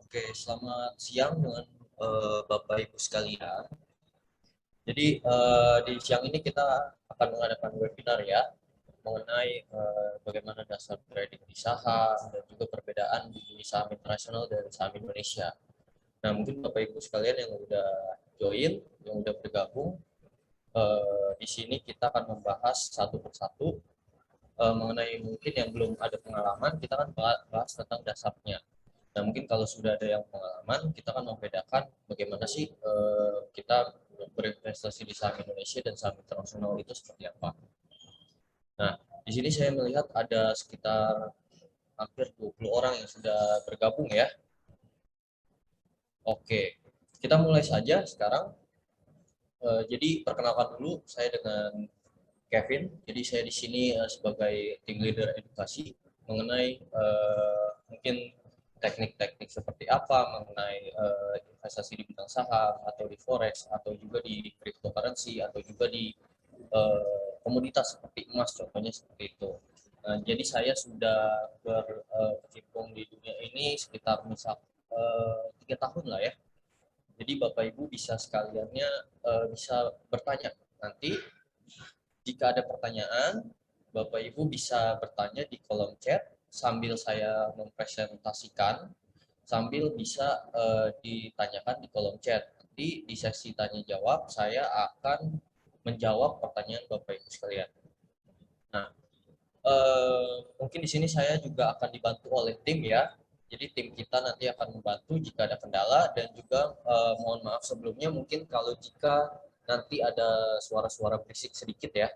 Oke, selamat siang dengan Bapak Ibu sekalian. Jadi di siang ini kita akan mengadakan webinar ya mengenai bagaimana dasar trading di saham dan juga perbedaan di saham internasional dan saham Indonesia. Nah, mungkin Bapak Ibu sekalian yang udah join, yang udah bergabung, di sini kita akan membahas satu persatu mengenai mungkin yang belum ada pengalaman, kita akan bahas tentang dasarnya. Nah, mungkin kalau sudah ada yang pengalaman, kita akan membedakan bagaimana sih kita berinvestasi di saham Indonesia dan saham internasional itu seperti apa. Nah, di sini saya melihat ada sekitar hampir 20 orang yang sudah bergabung ya. Oke, kita mulai saja sekarang. Jadi perkenalkan dulu, saya dengan Kevin. Jadi saya di sini sebagai tim leader edukasi mengenai mungkin teknik-teknik seperti apa mengenai investasi di bidang saham atau di forex atau juga di cryptocurrency atau juga di komoditas seperti emas contohnya seperti itu. Jadi saya sudah berkecimpung di dunia ini sekitar misal 3 tahun lah ya. Jadi Bapak Ibu bisa sekaliannya bisa bertanya nanti jika ada pertanyaan, Bapak Ibu bisa bertanya di kolom chat sambil saya mempresentasikan, sambil bisa ditanyakan di kolom chat. Nanti di sesi tanya jawab saya akan menjawab pertanyaan Bapak Ibu sekalian. Nah, mungkin di sini saya juga akan dibantu oleh tim ya. Jadi tim kita nanti akan membantu jika ada kendala dan juga mohon maaf sebelumnya mungkin kalau jika nanti ada suara-suara berisik sedikit ya.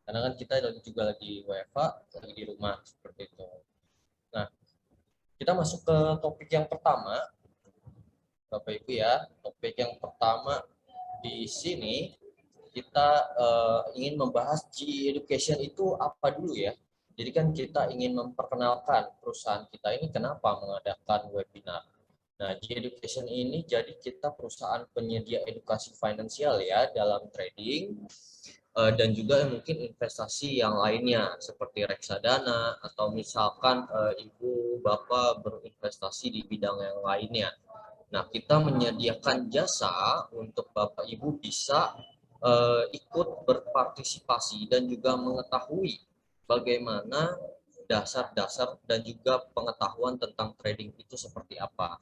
Karena kan kita juga lagi WFA, lagi di rumah seperti itu. Nah, kita masuk ke topik yang pertama, Bapak Ibu ya. Topik yang pertama di sini kita ingin membahas G-Education itu apa dulu ya. Jadi kan kita ingin memperkenalkan perusahaan kita ini kenapa mengadakan webinar. Nah, G-Education ini jadi kita perusahaan penyedia edukasi finansial ya dalam trading dan juga mungkin investasi yang lainnya seperti reksadana atau misalkan ibu bapak berinvestasi di bidang yang lainnya. Nah, kita menyediakan jasa untuk bapak ibu bisa ikut berpartisipasi dan juga mengetahui bagaimana dasar-dasar dan juga pengetahuan tentang trading itu seperti apa.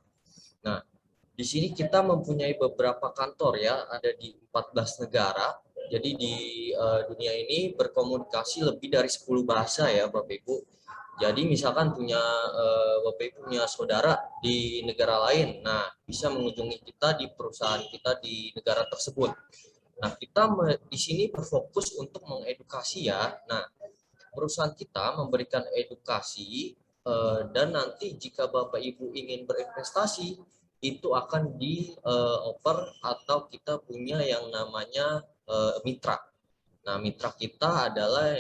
Nah, di sini kita mempunyai beberapa kantor ya, ada di 14 negara. Jadi di dunia ini berkomunikasi lebih dari 10 bahasa ya Bapak Ibu. Jadi misalkan punya Bapak Ibu punya saudara di negara lain, nah bisa mengunjungi kita di perusahaan kita di negara tersebut. Nah, kita di sini berfokus untuk mengedukasi ya. Nah, perusahaan kita memberikan edukasi dan nanti jika Bapak Ibu ingin berinvestasi itu akan di offer atau kita punya yang namanya mitra. Nah, mitra kita adalah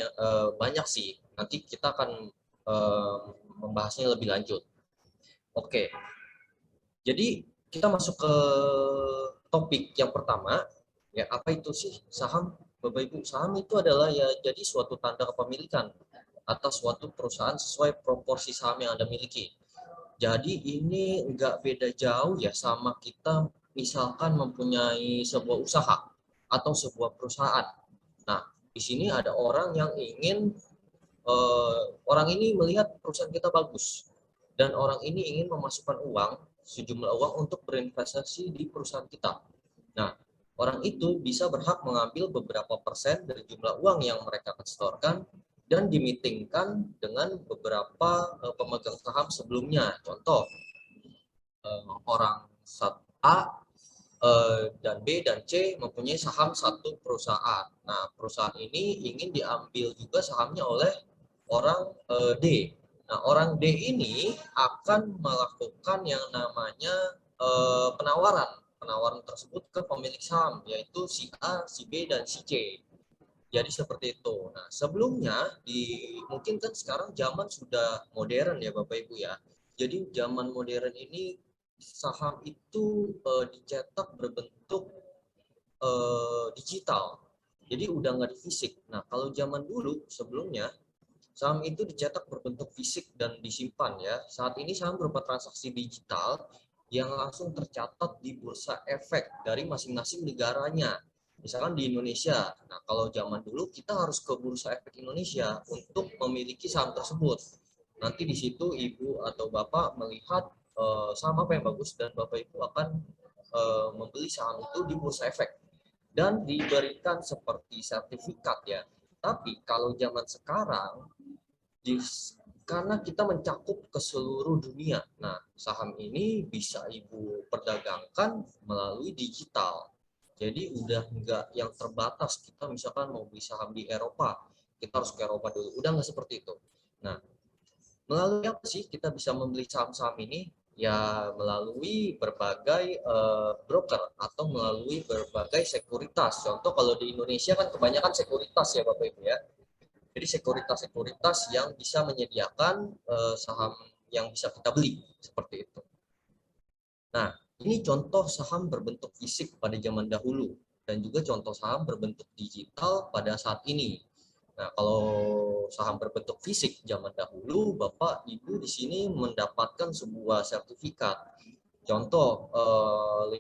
banyak sih. Nanti kita akan membahasnya lebih lanjut. Oke, jadi kita masuk ke topik yang pertama. Ya, apa itu sih saham? Bapak Ibu, saham itu adalah ya jadi suatu tanda kepemilikan atas suatu perusahaan sesuai proporsi saham yang Anda miliki. Jadi ini nggak beda jauh ya sama kita misalkan mempunyai sebuah usaha atau sebuah perusahaan. Nah, di sini ada orang yang ingin orang ini melihat perusahaan kita bagus dan orang ini ingin memasukkan uang sejumlah uang untuk berinvestasi di perusahaan kita. Nah, orang itu bisa berhak mengambil beberapa persen dari jumlah uang yang mereka setorkan dan dimitingkan dengan beberapa pemegang saham sebelumnya. Contoh, orang A dan B dan C mempunyai saham satu perusahaan. Nah, perusahaan ini ingin diambil juga sahamnya oleh orang D. Nah, orang D ini akan melakukan yang namanya penawaran. Penawaran tersebut ke pemilik saham, yaitu si A, si B, dan si C. Jadi seperti itu. Nah, sebelumnya mungkin kan sekarang zaman sudah modern ya Bapak Ibu ya. Jadi zaman modern ini saham itu dicetak berbentuk digital. Jadi udah nggak di fisik. Nah, kalau zaman dulu sebelumnya saham itu dicetak berbentuk fisik dan disimpan ya. Saat ini saham berupa transaksi digital yang langsung tercatat di bursa efek dari masing-masing negaranya. Misalkan di Indonesia. Nah, kalau zaman dulu kita harus ke bursa efek Indonesia untuk memiliki saham tersebut. Nanti di situ Ibu atau Bapak melihat saham apa yang bagus dan Bapak Ibu akan membeli saham itu di bursa efek dan diberikan seperti sertifikat ya. Tapi kalau zaman sekarang di, karena kita mencakup ke seluruh dunia. Nah, saham ini bisa Ibu perdagangkan melalui digital. Jadi udah nggak yang terbatas. Kita misalkan mau beli saham di Eropa, kita harus ke Eropa dulu. Udah nggak seperti itu. Nah, melalui apa sih kita bisa membeli saham-saham ini? Ya melalui berbagai broker atau melalui berbagai sekuritas. Contoh kalau di Indonesia kan kebanyakan sekuritas ya Bapak Ibu ya. Jadi sekuritas-sekuritas yang bisa menyediakan saham yang bisa kita beli seperti itu. Nah, ini contoh saham berbentuk fisik pada zaman dahulu dan juga contoh saham berbentuk digital pada saat ini. Nah, kalau saham berbentuk fisik zaman dahulu, Bapak Ibu di sini mendapatkan sebuah sertifikat. Contoh 50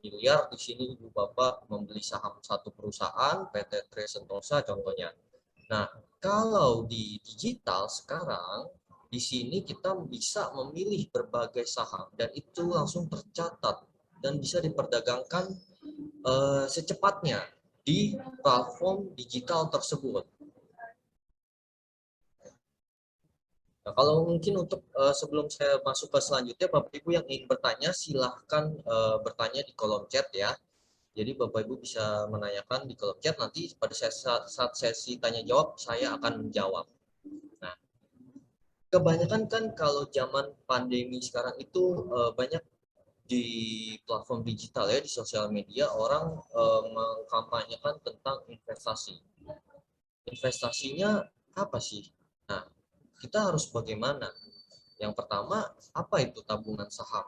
miliar di sini Ibu Bapak membeli saham satu perusahaan PT Tri Sentosa contohnya. Nah, kalau di digital sekarang, di sini kita bisa memilih berbagai saham dan itu langsung tercatat dan bisa diperdagangkan secepatnya di platform digital tersebut. Nah, kalau mungkin untuk sebelum saya masuk ke selanjutnya, Bapak Ibu yang ingin bertanya, silahkan bertanya di kolom chat ya. Jadi Bapak Ibu bisa menanyakan di kolom chat, nanti pada saat sesi tanya jawab, saya akan menjawab. Nah, kebanyakan kan kalau zaman pandemi sekarang itu banyak di platform digital ya di sosial media orang mengkampanyekan tentang investasi. Investasinya apa sih? Nah, kita harus bagaimana? Yang pertama, apa itu tabungan saham?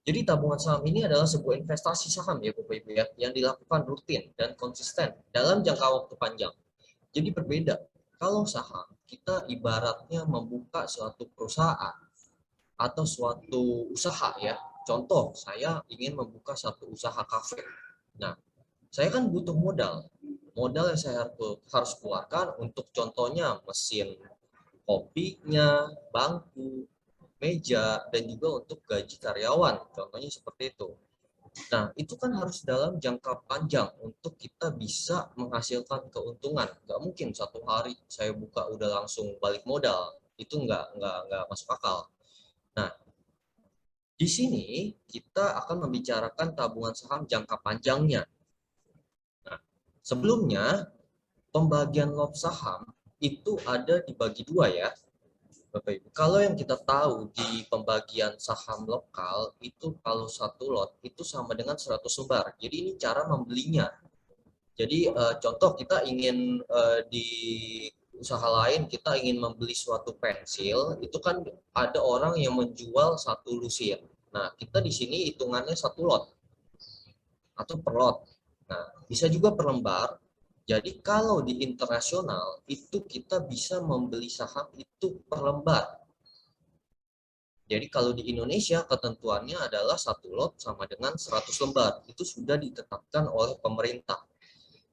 Jadi tabungan saham ini adalah sebuah investasi saham ya Bapak Ibu ya, yang dilakukan rutin dan konsisten dalam jangka waktu panjang. Jadi berbeda. Kalau saham, kita ibaratnya membuka suatu perusahaan atau suatu usaha ya. Contoh, saya ingin membuka satu usaha kafe. Nah, saya kan butuh modal. Modal yang saya harus keluarkan untuk contohnya mesin kopinya, bangku, meja, dan juga untuk gaji karyawan. Contohnya seperti itu. Nah, itu kan harus dalam jangka panjang untuk kita bisa menghasilkan keuntungan. Nggak mungkin satu hari saya buka udah langsung balik modal. Itu nggak masuk akal. Nah, di sini kita akan membicarakan tabungan saham jangka panjangnya. Nah, sebelumnya pembagian lot saham itu ada dibagi dua ya, Bapak Ibu. Kalau yang kita tahu di pembagian saham lokal itu kalau satu lot itu sama dengan 100 lembar. Jadi ini cara membelinya. Jadi contoh kita ingin di usaha lain kita ingin membeli suatu pensil, itu kan ada orang yang menjual satu lusin. Nah, kita di sini hitungannya satu lot atau per lot. Nah, bisa juga per lembar. Jadi kalau di internasional itu kita bisa membeli saham itu per lembar. Jadi kalau di Indonesia ketentuannya adalah satu lot sama dengan 100 lembar. Itu sudah ditetapkan oleh pemerintah.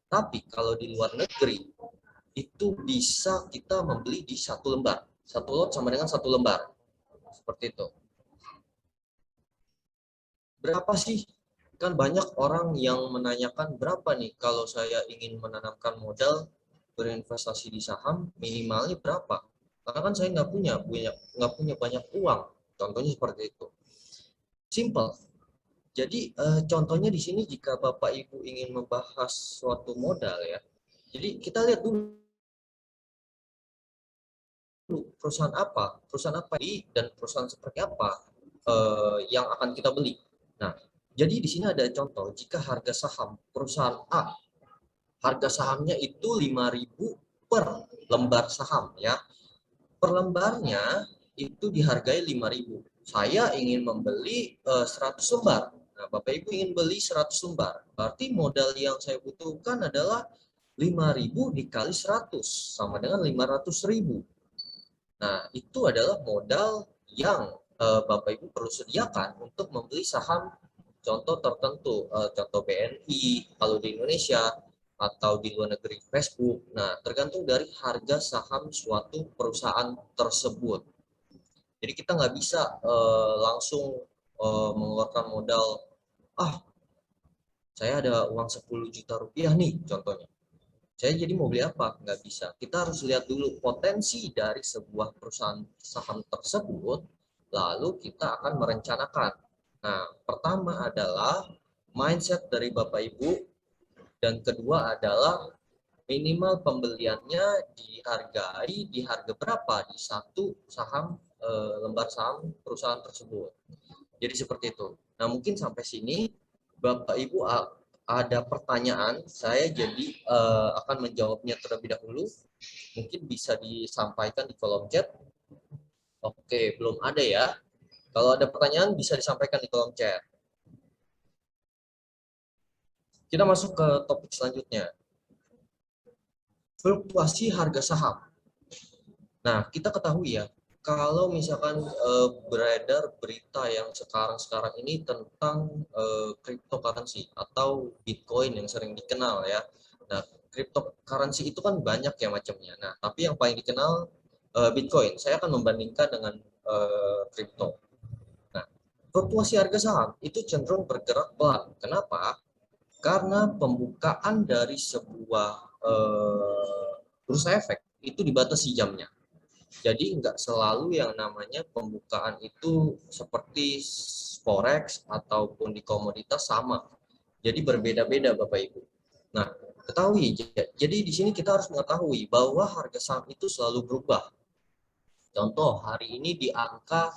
Tapi kalau di luar negeri itu bisa kita membeli di satu lembar. Satu lot sama dengan satu lembar. Seperti itu. Berapa sih? Kan banyak orang yang menanyakan berapa nih kalau saya ingin menanamkan modal berinvestasi di saham minimalnya berapa? Karena kan saya nggak punya banyak uang. Contohnya seperti itu. Simple. Jadi contohnya di sini jika Bapak Ibu ingin membahas suatu modal ya. Jadi kita lihat dulu perusahaan apa dan perusahaan seperti apa yang akan kita beli. Nah, jadi di sini ada contoh jika harga saham perusahaan A, harga sahamnya itu 5.000 per lembar saham ya. Per lembarnya itu dihargai 5.000. Saya ingin membeli 100 lembar. Nah, Bapak Ibu ingin beli 100 lembar. Berarti modal yang saya butuhkan adalah 5.000 dikali 100 sama dengan 500.000. Nah, itu adalah modal yang Bapak Ibu perlu sediakan untuk membeli saham contoh tertentu, contoh BNI kalau di Indonesia atau di luar negeri Facebook. Nah, tergantung dari harga saham suatu perusahaan tersebut. Jadi kita nggak bisa langsung mengeluarkan modal, ah saya ada uang 10 juta rupiah nih contohnya. Saya jadi mau beli apa? Nggak bisa. Kita harus lihat dulu potensi dari sebuah perusahaan saham tersebut, lalu kita akan merencanakan. Nah, pertama adalah mindset dari Bapak Ibu, dan kedua adalah minimal pembeliannya dihargai di harga berapa di satu saham lembar saham perusahaan tersebut. Jadi seperti itu. Nah, mungkin sampai sini Bapak Ibu ada pertanyaan, saya jadi akan menjawabnya terlebih dahulu. Mungkin bisa disampaikan di kolom chat. Oke, belum ada ya. Kalau ada pertanyaan bisa disampaikan di kolom chat. Kita masuk ke topik selanjutnya. Fluktuasi harga saham. Nah, kita ketahui ya, kalau misalkan beredar berita yang sekarang ini tentang cryptocurrency atau Bitcoin yang sering dikenal ya. Nah, cryptocurrency itu kan banyak ya macamnya. Nah, tapi yang paling dikenal Bitcoin. Saya akan membandingkan dengan crypto. Nah, fluktuasi harga saham itu cenderung bergerak pelan. Kenapa? Karena pembukaan dari sebuah bursa efek itu dibatasi jamnya. Jadi nggak selalu yang namanya pembukaan itu seperti forex ataupun di komoditas sama. Jadi berbeda-beda Bapak Ibu. Nah, ketahui. Jadi di sini kita harus mengetahui bahwa harga saham itu selalu berubah. Contoh, hari ini di angka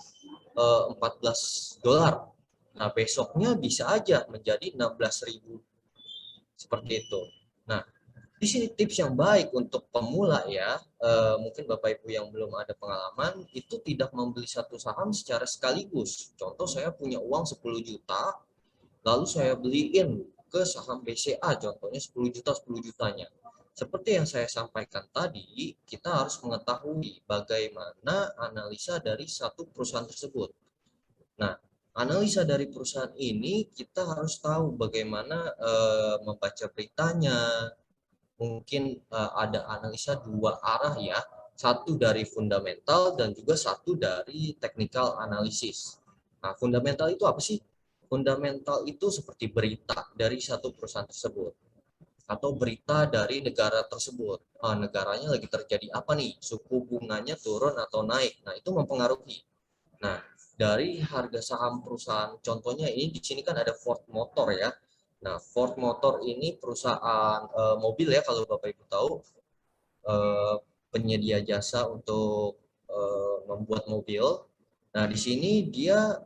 14 dolar. Nah, besoknya bisa aja menjadi 16.000. Seperti itu. Nah, di sini tips yang baik untuk pemula ya, mungkin Bapak Ibu yang belum ada pengalaman, itu tidak membeli satu saham secara sekaligus. Contoh saya punya uang 10 juta, lalu saya beliin ke saham BCA, contohnya 10 juta, 10 jutanya. Seperti yang saya sampaikan tadi, kita harus mengetahui bagaimana analisa dari satu perusahaan tersebut. Nah, analisa dari perusahaan ini kita harus tahu bagaimana membaca beritanya. Mungkin ada analisa dua arah ya, satu dari fundamental dan juga satu dari technical analysis. Nah, fundamental itu apa sih? Fundamental itu seperti berita dari satu perusahaan tersebut atau berita dari negara tersebut. Negaranya lagi terjadi apa nih? Suku bunganya turun atau naik. Nah, itu mempengaruhi. Nah, dari harga saham perusahaan, contohnya ini di sini kan ada Ford Motor ya. Nah, Ford Motor ini perusahaan mobil ya kalau Bapak Ibu tahu, penyedia jasa untuk membuat mobil. Nah, di sini dia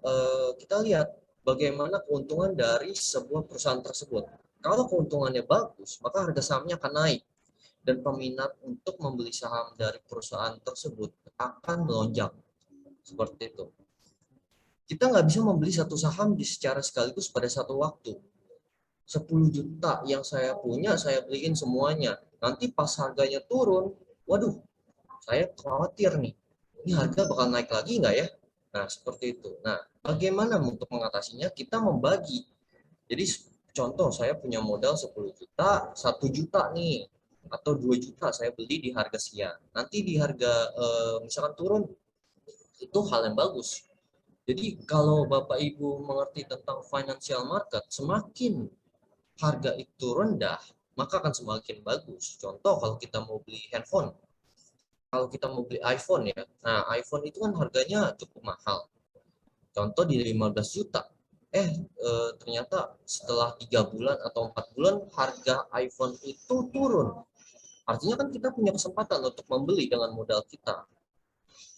kita lihat bagaimana keuntungan dari sebuah perusahaan tersebut. Kalau keuntungannya bagus, maka harga sahamnya akan naik dan peminat untuk membeli saham dari perusahaan tersebut akan melonjak. Seperti itu. Kita nggak bisa membeli satu saham secara sekaligus pada satu waktu. 10 juta yang saya punya, saya beliin semuanya. Nanti pas harganya turun, waduh, saya khawatir nih, ini harga bakal naik lagi nggak ya? Nah, seperti itu. Nah, bagaimana untuk mengatasinya? Kita membagi. Jadi, contoh saya punya modal 10 juta, 1 juta nih, atau 2 juta saya beli di harga sekian. Nanti di harga misalkan turun, itu hal yang bagus. Jadi kalau Bapak Ibu mengerti tentang financial market, semakin harga itu rendah, maka akan semakin bagus. Contoh kalau kita mau beli handphone, kalau kita mau beli iPhone ya, nah iPhone itu kan harganya cukup mahal. Contoh di 15 juta. Ternyata setelah 3 bulan atau 4 bulan harga iPhone itu turun. Artinya kan kita punya kesempatan untuk membeli dengan modal kita.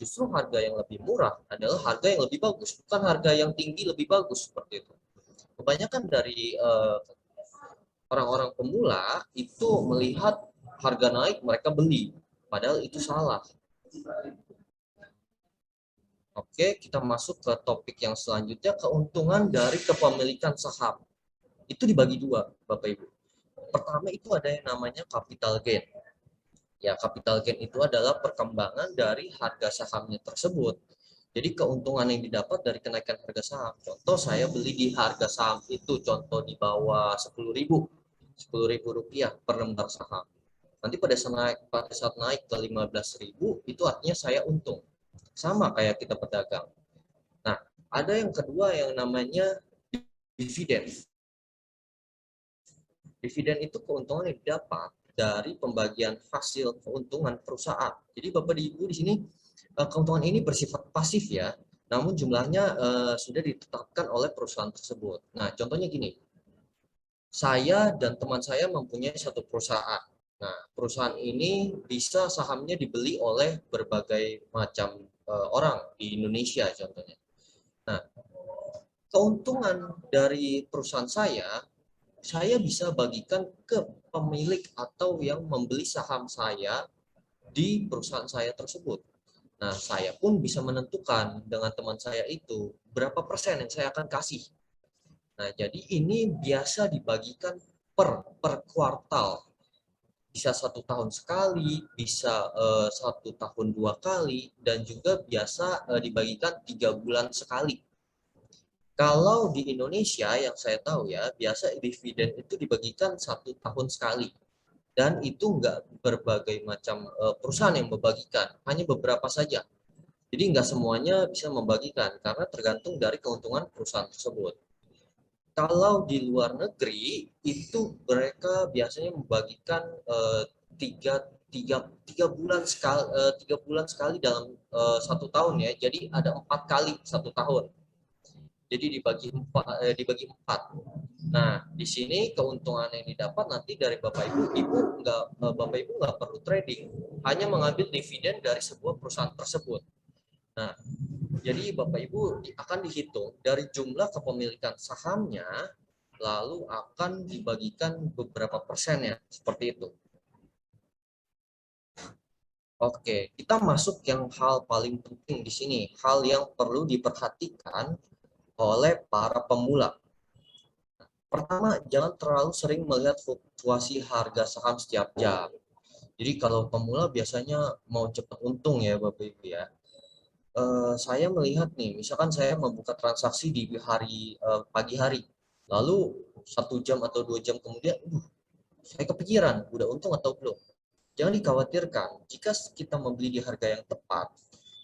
Justru harga yang lebih murah adalah harga yang lebih bagus, bukan harga yang tinggi lebih bagus seperti itu. Kebanyakan dari orang-orang pemula itu melihat harga naik mereka beli, padahal itu salah. Oke, kita masuk ke topik yang selanjutnya, keuntungan dari kepemilikan saham. Itu dibagi dua, Bapak Ibu. Pertama itu ada yang namanya capital gain. Ya, capital gain itu adalah perkembangan dari harga sahamnya tersebut. Jadi keuntungan yang didapat dari kenaikan harga saham. Contoh saya beli di harga saham itu contoh di bawah 10.000 rupiah per lembar saham. Nanti pada saat naik ke 15.000 itu artinya saya untung. Sama kayak kita pedagang. Nah, ada yang kedua yang namanya dividen. Dividen itu keuntungan yang didapat dari pembagian hasil keuntungan perusahaan. Jadi Bapak Ibu di sini keuntungan ini bersifat pasif ya, namun jumlahnya sudah ditetapkan oleh perusahaan tersebut. Nah, contohnya gini, saya dan teman saya mempunyai satu perusahaan. Nah, perusahaan ini bisa sahamnya dibeli oleh berbagai macam orang di Indonesia contohnya. Nah, keuntungan dari perusahaan saya bisa bagikan ke pemilik atau yang membeli saham saya di perusahaan saya tersebut. Nah, saya pun bisa menentukan dengan teman saya itu berapa persen yang saya akan kasih. Nah, jadi ini biasa dibagikan per kuartal. Bisa 1 tahun sekali, bisa 1 tahun 2 kali, dan juga biasa dibagikan 3 bulan sekali. Kalau di Indonesia yang saya tahu ya, biasa dividen itu dibagikan 1 tahun sekali. Dan itu enggak berbagai macam perusahaan yang membagikan, hanya beberapa saja. Jadi enggak semuanya bisa membagikan, karena tergantung dari keuntungan perusahaan tersebut. Kalau di luar negeri, itu mereka biasanya membagikan tiga, tiga bulan sekali, 3 bulan sekali dalam 1 tahun ya. Jadi ada 4 kali 1 tahun. Jadi dibagi 4. Nah, di sini keuntungan yang didapat nanti dari Bapak Ibu nggak perlu trading, hanya mengambil dividen dari sebuah perusahaan tersebut. Nah, jadi Bapak Ibu akan dihitung dari jumlah kepemilikan sahamnya, lalu akan dibagikan beberapa persennya, seperti itu. Oke, kita masuk yang hal paling penting di sini, hal yang perlu diperhatikan oleh para pemula. Pertama, jangan terlalu sering melihat fluktuasi harga saham setiap jam. Jadi kalau pemula biasanya mau cepat untung ya Bapak Ibu ya. Saya melihat nih, misalkan saya membuka transaksi di pagi hari, lalu 1 jam atau 2 jam kemudian, saya kepikiran, udah untung atau belum. Jangan dikhawatirkan, jika kita membeli di harga yang tepat,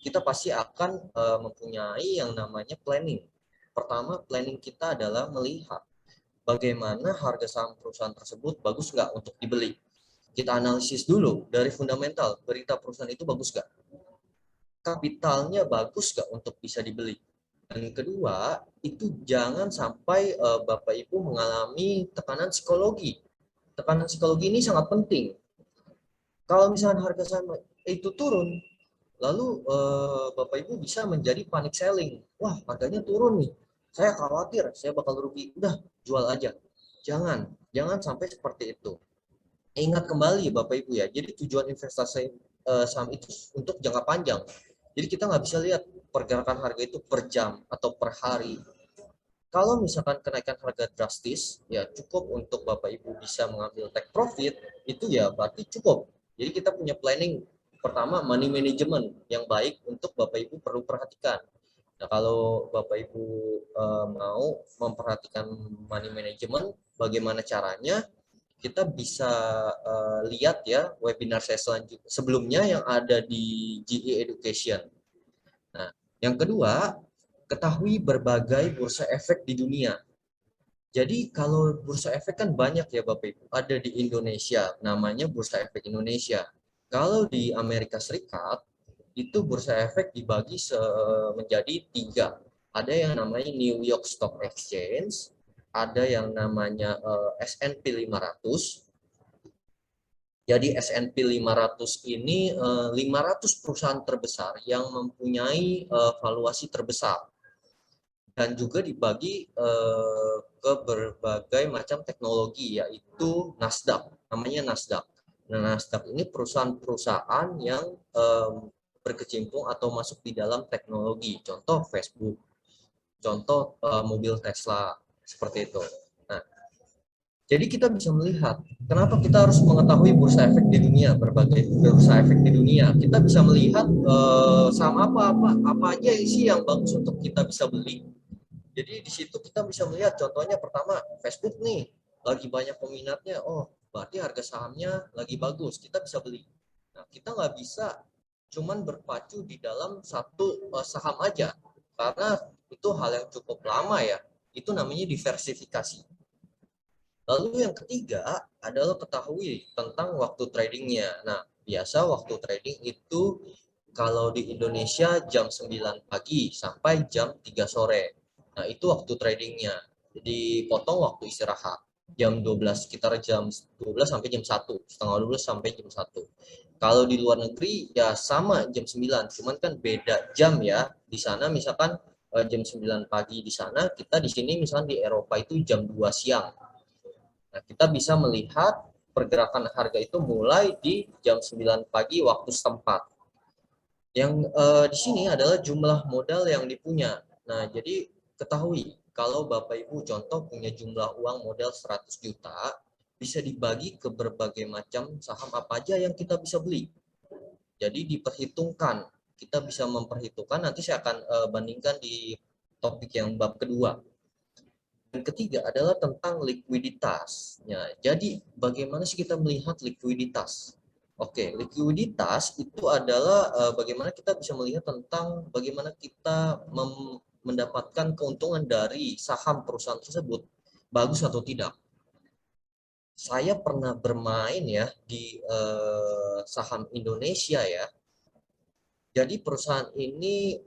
kita pasti akan mempunyai yang namanya planning. Pertama, planning kita adalah melihat bagaimana harga saham perusahaan tersebut bagus nggak untuk dibeli. Kita analisis dulu dari fundamental, berita perusahaan itu bagus nggak, kapitalnya bagus nggak untuk bisa dibeli. Dan kedua, itu jangan sampai Bapak Ibu mengalami tekanan psikologi. Tekanan psikologi ini sangat penting. Kalau misalnya harga saham itu turun, lalu Bapak Ibu bisa menjadi panic selling. Wah, harganya turun nih. Saya khawatir, saya bakal rugi. Udah, jual aja. Jangan sampai seperti itu. Ingat kembali Bapak Ibu ya, jadi tujuan investasi saham itu untuk jangka panjang. Jadi kita nggak bisa lihat pergerakan harga itu per jam atau per hari. Kalau misalkan kenaikan harga drastis, ya cukup untuk Bapak Ibu bisa mengambil take profit, itu ya berarti cukup. Jadi kita punya planning, pertama money management yang baik untuk Bapak Ibu perlu perhatikan. Nah, kalau Bapak Ibu mau memperhatikan money management, bagaimana caranya? Kita bisa lihat ya webinar saya selanjutnya sebelumnya yang ada di GE Education. Nah, yang kedua, ketahui berbagai bursa efek di dunia. Jadi kalau bursa efek kan banyak ya Bapak Ibu. Ada di Indonesia, namanya Bursa Efek Indonesia. Kalau di Amerika Serikat, itu bursa efek dibagi menjadi tiga. Ada yang namanya New York Stock Exchange, ada yang namanya S&P 500. Jadi S&P 500 ini 500 perusahaan terbesar yang mempunyai valuasi terbesar dan juga dibagi ke berbagai macam teknologi, yaitu Nasdaq, namanya Nasdaq. Nah, Nasdaq ini perusahaan-perusahaan yang berkecimpung atau masuk di dalam teknologi, contoh Facebook, contoh mobil Tesla, seperti itu. Nah, jadi kita bisa melihat kenapa kita harus mengetahui bursa efek di dunia, berbagai bursa efek di dunia. Kita bisa melihat saham apa aja sih yang bagus untuk kita bisa beli. Jadi di situ kita bisa melihat contohnya pertama Facebook nih lagi banyak peminatnya, oh berarti harga sahamnya lagi bagus, kita bisa beli. Nah, kita nggak bisa cuman berpacu di dalam satu saham aja, karena itu hal yang cukup lama ya. Itu namanya diversifikasi. Lalu yang ketiga adalah ketahui tentang waktu tradingnya. Nah, biasa waktu trading itu kalau di Indonesia jam 9 pagi sampai jam 3 sore. Nah, itu waktu tradingnya. Jadi potong waktu istirahat. Jam 12, sekitar jam 12 sampai jam 1, setengah 12 sampai jam 1. Kalau di luar negeri ya sama jam 9, cuman kan beda jam ya. Di sana misalkan jam 9 pagi di sana, kita di sini misalkan di Eropa itu jam 2 siang. Nah, kita bisa melihat pergerakan harga itu mulai di jam 9 pagi waktu setempat. Yang di sini adalah jumlah modal yang dipunya. Nah, jadi ketahui kalau Bapak Ibu contoh punya jumlah uang modal 100 juta, bisa dibagi ke berbagai macam saham apa aja yang kita bisa beli. Jadi diperhitungkan, kita bisa memperhitungkan, nanti saya akan bandingkan di topik yang bab kedua. Yang ketiga adalah tentang likuiditas. Ya, jadi bagaimana sih kita melihat likuiditas? Oke, likuiditas itu adalah bagaimana kita bisa melihat tentang bagaimana kita mendapatkan keuntungan dari saham perusahaan tersebut, bagus atau tidak. Saya pernah bermain ya di saham Indonesia ya. Jadi perusahaan ini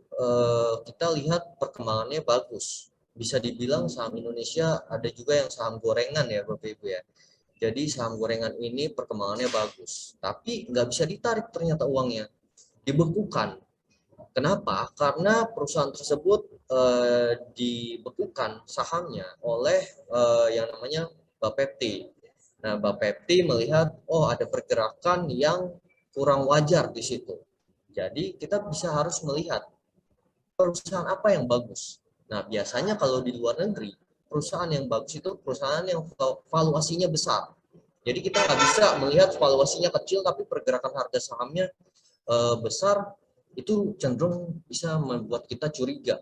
kita lihat perkembangannya bagus. Bisa dibilang saham Indonesia ada juga yang saham gorengan ya Bapak Ibu ya. Jadi saham gorengan ini perkembangannya bagus. Tapi nggak bisa ditarik ternyata uangnya. Dibekukan. Kenapa? Karena perusahaan tersebut dibekukan sahamnya oleh yang namanya Bapepti. Nah, Bapepti melihat, oh ada pergerakan yang kurang wajar di situ. Jadi kita bisa harus melihat perusahaan apa yang bagus. Nah, biasanya kalau di luar negeri, perusahaan yang bagus itu perusahaan yang valuasinya besar. Jadi kita nggak bisa melihat valuasinya kecil tapi pergerakan harga sahamnya besar, itu cenderung bisa membuat kita curiga.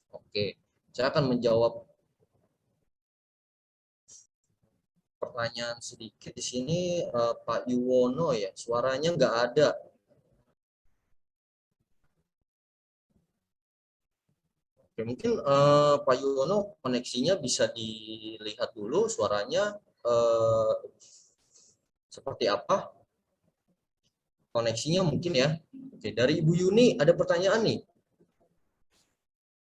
Oke, saya akan menjawab pertanyaan sedikit di sini, Pak Yuwono ya, suaranya nggak ada. Oke, mungkin Pak Yuwono koneksinya bisa dilihat dulu suaranya seperti apa koneksinya mungkin ya. Oke, dari Ibu Yuni ada pertanyaan nih.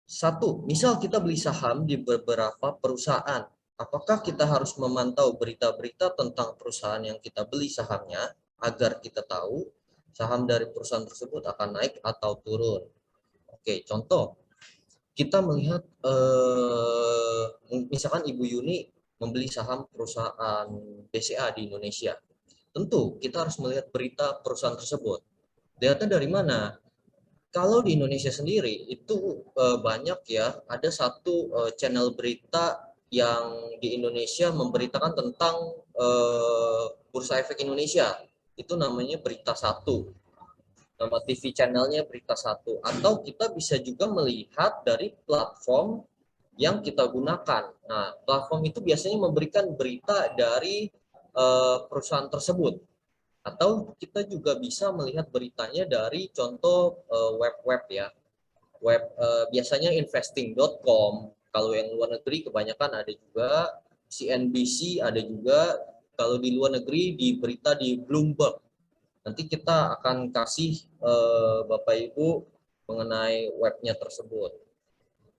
Satu, misal kita beli saham di beberapa perusahaan, apakah kita harus memantau berita-berita tentang perusahaan yang kita beli sahamnya agar kita tahu saham dari perusahaan tersebut akan naik atau turun? Oke, contoh, kita melihat misalkan Ibu Yuni membeli saham perusahaan BCA di Indonesia. Tentu kita harus melihat berita perusahaan tersebut. Data dari mana? Kalau di Indonesia sendiri itu banyak ya, ada satu channel berita yang di Indonesia memberitakan tentang Bursa Efek Indonesia. Itu namanya Berita Satu. Nama TV channelnya Berita Satu. Atau kita bisa juga melihat dari platform yang kita gunakan. Nah, platform itu biasanya memberikan berita dari perusahaan tersebut. Atau kita juga bisa melihat beritanya dari contoh web-web ya. Web biasanya investing.com, Kalau yang luar negeri kebanyakan ada juga, CNBC ada juga, kalau di luar negeri di berita di Bloomberg. Nanti kita akan kasih Bapak Ibu mengenai webnya tersebut.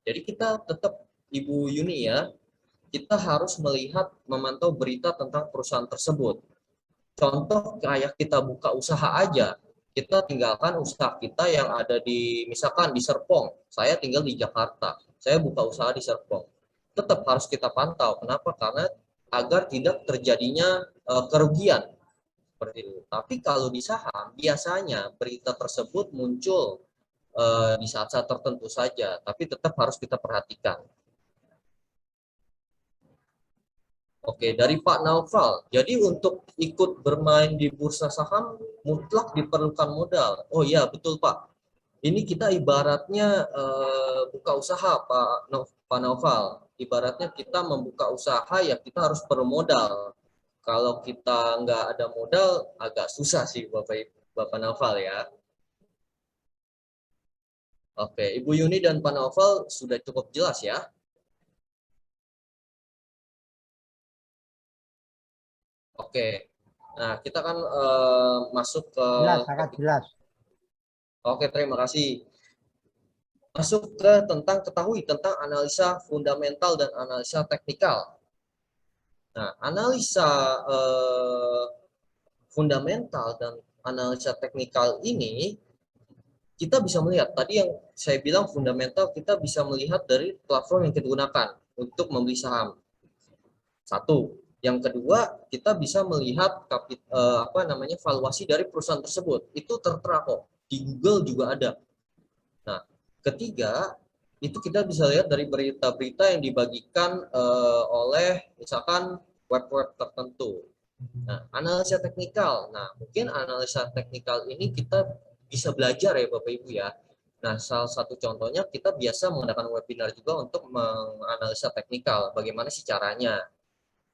Jadi kita tetap, Ibu Yuni ya, kita harus melihat, memantau berita tentang perusahaan tersebut. Contoh kayak kita buka usaha aja, kita tinggalkan usaha kita yang ada di, misalkan di Serpong, saya tinggal di Jakarta, saya buka usaha di Serpong. Tetap harus kita pantau. Kenapa? Karena agar tidak terjadinya kerugian seperti itu. Tapi kalau di saham, biasanya berita tersebut muncul di saat-saat tertentu saja, tapi tetap harus kita perhatikan. Oke, dari Pak Naufal. Jadi untuk ikut bermain di bursa saham mutlak diperlukan modal. Oh iya, betul Pak. Ini kita ibaratnya buka usaha Pak Naufal. Ibaratnya kita membuka usaha ya kita harus perlu modal. Kalau kita nggak ada modal agak susah sih Bapak Naufal ya. Oke, Ibu Yuni dan Pak Naufal sudah cukup jelas ya. Oke. Nah, kita kan masuk ke Jelas, sangat topik. jelas. Oke, terima kasih. Masuk ke tentang ketahui tentang analisa fundamental dan analisa teknikal. Nah, analisa fundamental dan analisa teknikal ini kita bisa melihat tadi yang saya bilang fundamental, kita bisa melihat dari platform yang kita gunakan untuk membeli saham. Satu. Yang kedua, kita bisa melihat apa namanya valuasi dari perusahaan tersebut. Itu tertera kok. Di Google juga ada. Nah, ketiga, itu kita bisa lihat dari berita-berita yang dibagikan oleh misalkan web-web tertentu. Nah, analisa teknikal. Nah, mungkin analisa teknikal ini kita bisa belajar ya Bapak Ibu ya. Nah, salah satu contohnya kita biasa mengadakan webinar juga untuk menganalisa teknikal. Bagaimana sih caranya?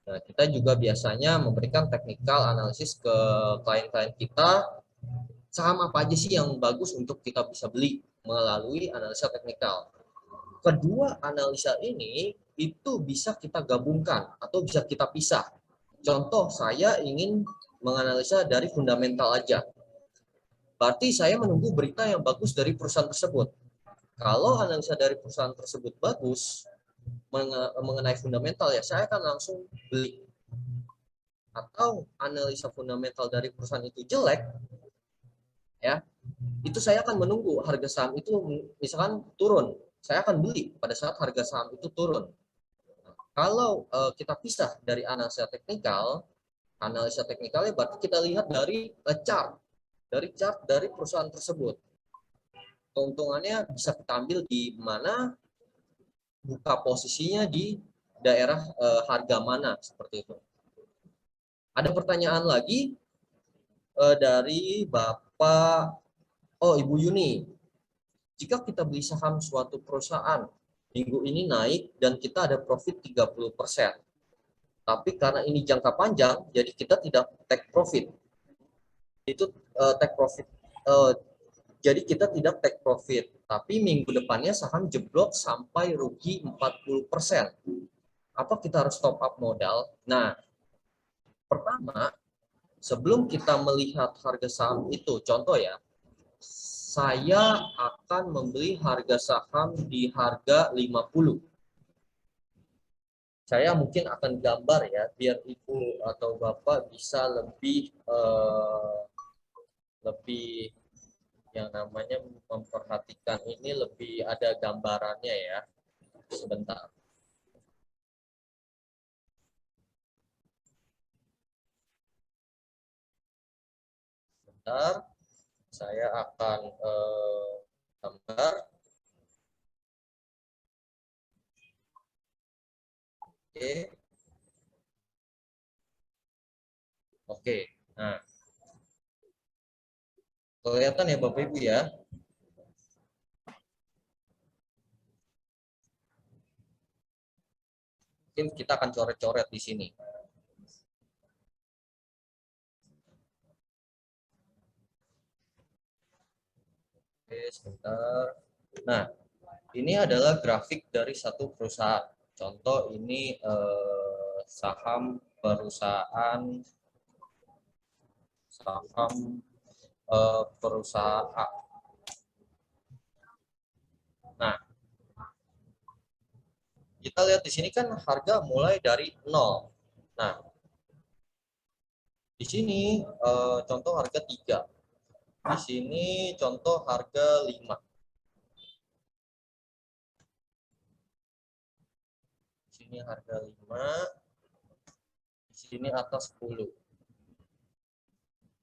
Nah, kita juga biasanya memberikan teknikal analisis ke klien-klien kita, saham apa aja sih yang bagus untuk kita bisa beli melalui analisa teknikal. Kedua analisa ini itu bisa kita gabungkan atau bisa kita pisah. Contoh, saya ingin menganalisa dari fundamental aja. Berarti saya menunggu berita yang bagus dari perusahaan tersebut. Kalau analisa dari perusahaan tersebut bagus mengenai fundamental ya saya akan langsung beli. Atau analisa fundamental dari perusahaan itu jelek, ya itu saya akan menunggu harga saham itu misalkan turun, saya akan beli pada saat harga saham itu turun. Kalau kita pisah dari analisa teknikalnya berarti kita lihat dari chart dari perusahaan tersebut. Keuntungannya bisa kita ambil di mana, buka posisinya di daerah harga mana seperti itu. Ada pertanyaan lagi dari Bapak, oh Ibu Yuni. Jika kita beli saham suatu perusahaan, minggu ini naik dan kita ada profit 30%. Tapi karena ini jangka panjang, jadi kita tidak take profit. Itu take profit. Jadi kita tidak take profit. Tapi minggu depannya saham jeblok sampai rugi 40%. Apa kita harus top up modal? Nah, pertama, sebelum kita melihat harga saham itu, contoh ya, saya akan membeli harga saham di harga 50. Saya mungkin akan gambar ya, biar Ibu atau Bapak bisa lebih yang namanya memperhatikan ini, lebih ada gambarannya ya. Sebentar. Sebentar. Saya akan gambar. Oke. Oke. Nah, kelihatan ya Bapak Ibu ya. Mungkin kita akan coret-coret di sini. Oke, sebentar. Nah, Ini adalah grafik dari satu perusahaan. Contoh ini saham perusahaan perusahaan A. Nah, kita lihat di sini kan harga mulai dari 0. Nah, di sini contoh harga 3. Di sini contoh harga 5. Di sini harga 5. Di sini atas 10.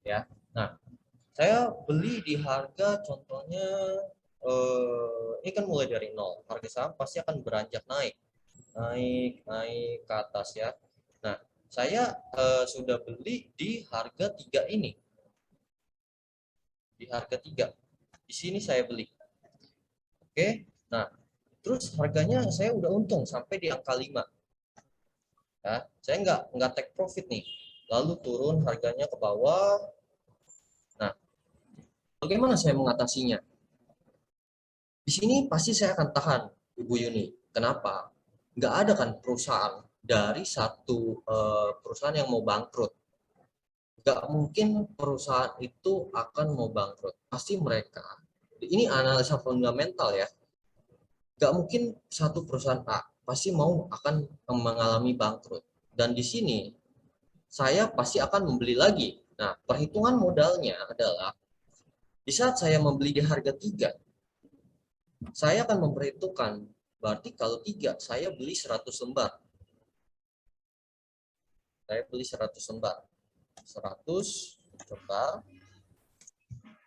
Ya. Nah, saya beli di harga contohnya ini kan mulai dari 0. Harga saham pasti akan beranjak naik. Naik ke atas ya. Nah, saya sudah beli di harga 3 ini. Di harga 3. Di sini saya beli. Oke. Nah, terus harganya saya udah untung sampai di angka 5. Ya, saya nggak take profit nih. Lalu turun harganya ke bawah. Nah, bagaimana saya mengatasinya? Di sini pasti saya akan tahan, Ibu Yuni. Kenapa? Nggak ada kan perusahaan dari satu perusahaan yang mau bangkrut. Nggak mungkin perusahaan itu akan mau bangkrut. Pasti mereka, ini analisa fundamental ya, nggak mungkin satu perusahaan A pasti mau akan mengalami bangkrut. Dan di sini saya pasti akan membeli lagi. Nah, perhitungan modalnya adalah di saat saya membeli di harga 3, saya akan memperhitungkan berarti kalau 3 saya beli 100 lembar. Saya beli 100 lembar. 100 lembar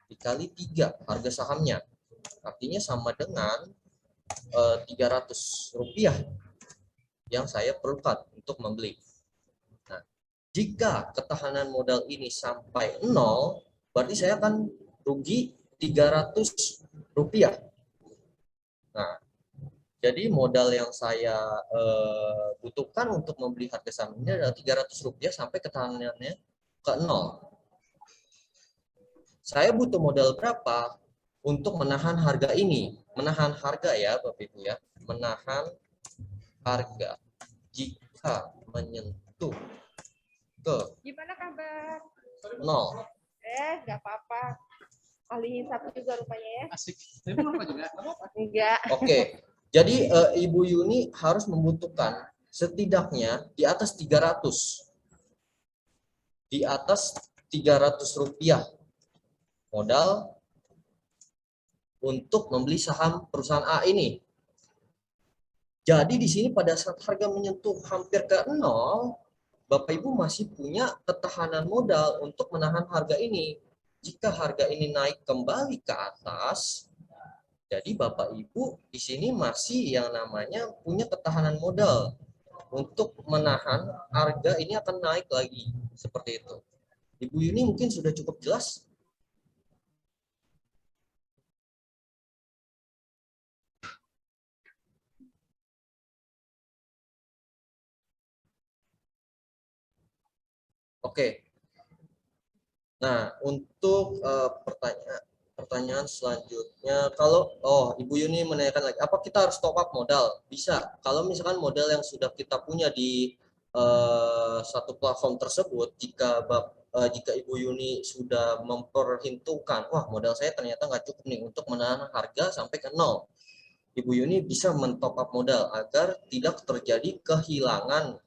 dikali 3 harga sahamnya. Artinya sama dengan 300 rupiah yang saya perlukan untuk membeli. Nah, jika ketahanan modal ini sampai 0, berarti saya akan rugi 300 rupiah. Nah, jadi modal yang saya butuhkan untuk membeli harga saham ini adalah 300 rupiah sampai ketahanannya ke 0. Saya butuh modal berapa untuk menahan harga ini? Menahan harga ya Bapak Ibu ya. Menahan harga jika menyentuh ke Gimana kabar? 0. Nggak apa-apa. Alihin satu juga rupanya ya. Asik. Tapi apa juga? Enggak. Oke. Jadi Ibu Yuni harus membutuhkan setidaknya di atas 300. Di atas 300 rupiah modal untuk membeli saham perusahaan A ini. Jadi di sini pada saat harga menyentuh hampir ke 0, Bapak Ibu masih punya ketahanan modal untuk menahan harga ini. Jika harga ini naik kembali ke atas, jadi Bapak Ibu di sini masih yang namanya punya ketahanan modal untuk menahan harga ini akan naik lagi. Seperti itu. Ibu Yuni mungkin sudah cukup jelas? Oke. Nah, untuk pertanyaan selanjutnya, kalau Ibu Yuni menanyakan lagi, apa kita harus top up modal? Bisa. Kalau misalkan modal yang sudah kita punya di satu platform tersebut, jika Ibu Yuni sudah memperhitungkan, wah modal saya ternyata nggak cukup nih untuk menahan harga sampai ke 0. Ibu Yuni bisa mentop up modal agar tidak terjadi kehilangan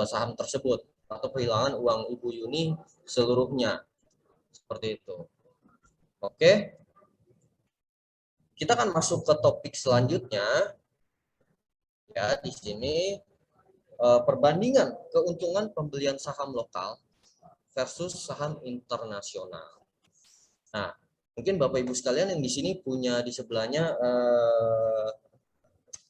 saham tersebut atau kehilangan uang Ibu Yuni seluruhnya. Seperti itu. Oke. Kita akan masuk ke topik selanjutnya. Ya, di sini perbandingan keuntungan pembelian saham lokal versus saham internasional. Nah, mungkin Bapak Ibu sekalian yang di sini punya di sebelahnya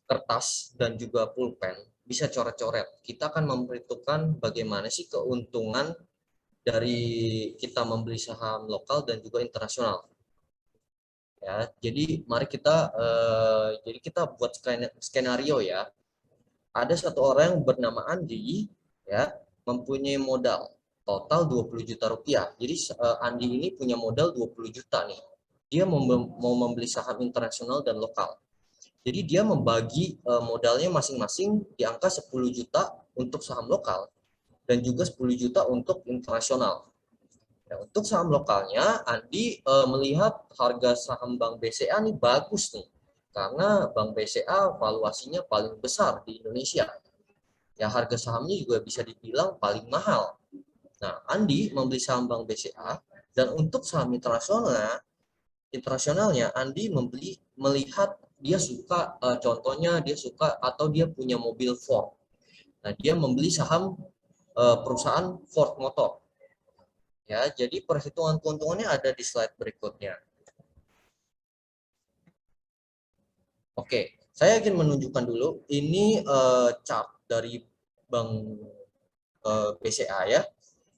kertas dan juga pulpen, bisa coret-coret. Kita akan memperhitungkan bagaimana sih keuntungan dari kita membeli saham lokal dan juga internasional. Ya, jadi mari kita buat skenario ya. Ada satu orang yang bernama Andi ya, mempunyai modal total 20 juta rupiah. Jadi Andi ini punya modal 20 juta nih. Dia mau membeli saham internasional dan lokal. Jadi dia membagi modalnya masing-masing di angka 10 juta untuk saham lokal dan juga 10 juta untuk internasional. Nah, untuk saham lokalnya, Andi melihat harga saham Bank BCA nih bagus nih, karena Bank BCA valuasinya paling besar di Indonesia. Ya, harga sahamnya juga bisa dibilang paling mahal. Nah, Andi membeli saham Bank BCA, dan untuk saham internasionalnya, Andi melihat dia suka, contohnya dia suka atau dia punya mobil Ford. Nah, dia membeli saham perusahaan Ford Motor. Ya, jadi perhitungan keuntungannya ada di slide berikutnya. Oke, saya ingin menunjukkan dulu ini chart dari Bank BCA ya.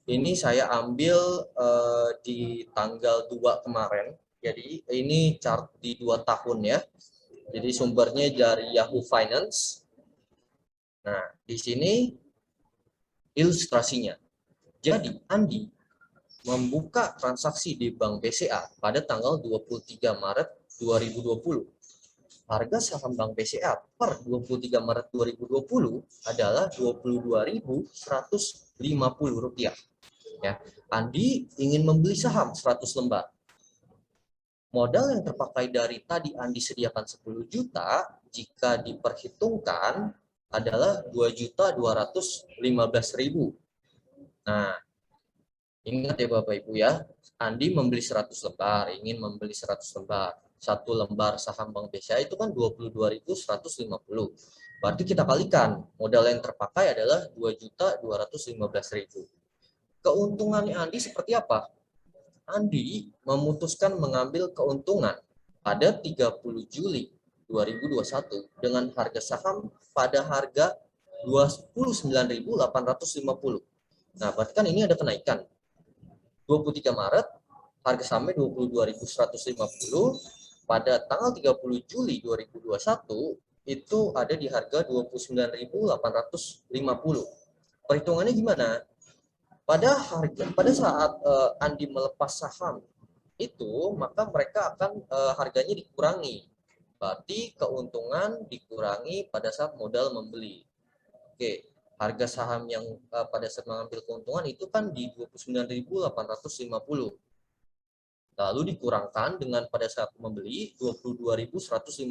Ini saya ambil di tanggal 2 kemarin. Jadi ini chart di 2 tahun ya. Jadi sumbernya dari Yahoo Finance. Nah, di sini ilustrasinya. Jadi Andi membuka transaksi di Bank BCA pada tanggal 23 Maret 2020. Harga saham Bank BCA per 23 Maret 2020 adalah Rp22.150. Ya, Andi ingin membeli saham 100 lembar. Modal yang terpakai dari tadi Andi sediakan 10 juta, jika diperhitungkan adalah 2.215.000. Nah, ingat ya Bapak Ibu ya, Andi membeli 100 lembar, ingin membeli 100 lembar. Satu lembar saham Bank BCA itu kan 22.150. Berarti kita kalikan, modal yang terpakai adalah 2.215.000. Keuntungannya Andi seperti apa? Andi memutuskan mengambil keuntungan pada 30 Juli 2021 dengan harga saham pada harga 29.850. Nah, berarti kan ini ada kenaikan. 23 Maret harga sahamnya 22.150, pada tanggal 30 Juli 2021 itu ada di harga 29.850. Perhitungannya gimana? Pada saat Andi melepas saham itu, maka mereka akan harganya dikurangi. Berarti keuntungan dikurangi pada saat modal membeli. Oke, harga saham yang pada saat mengambil keuntungan itu kan di 29.850. Lalu dikurangkan dengan pada saat membeli 22.150.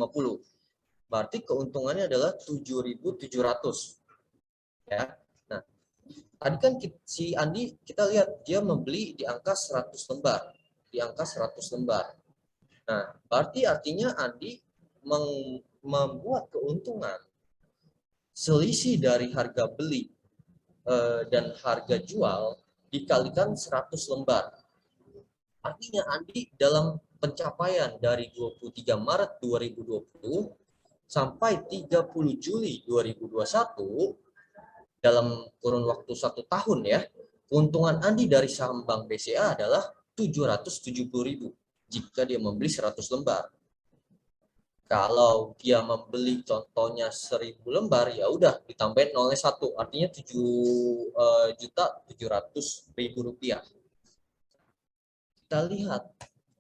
Berarti keuntungannya adalah 7.700. Ya. Nah, tadi kan si Andi kita lihat dia membeli di angka 100 lembar. Di angka 100 lembar. Nah, berarti artinya Andi membuat keuntungan selisih dari harga beli dan harga jual dikalikan 100 lembar. Artinya Andi dalam pencapaian dari 23 Maret 2020 sampai 30 Juli 2021 dalam kurun waktu 1 tahun ya, keuntungan Andi dari saham Bank BCA adalah 770.000 jika dia membeli 100 lembar. Kalau dia membeli contohnya 1.000 lembar, ya udah ditambahin nolnya 1, artinya 7.700.000 rupiah. Kita lihat,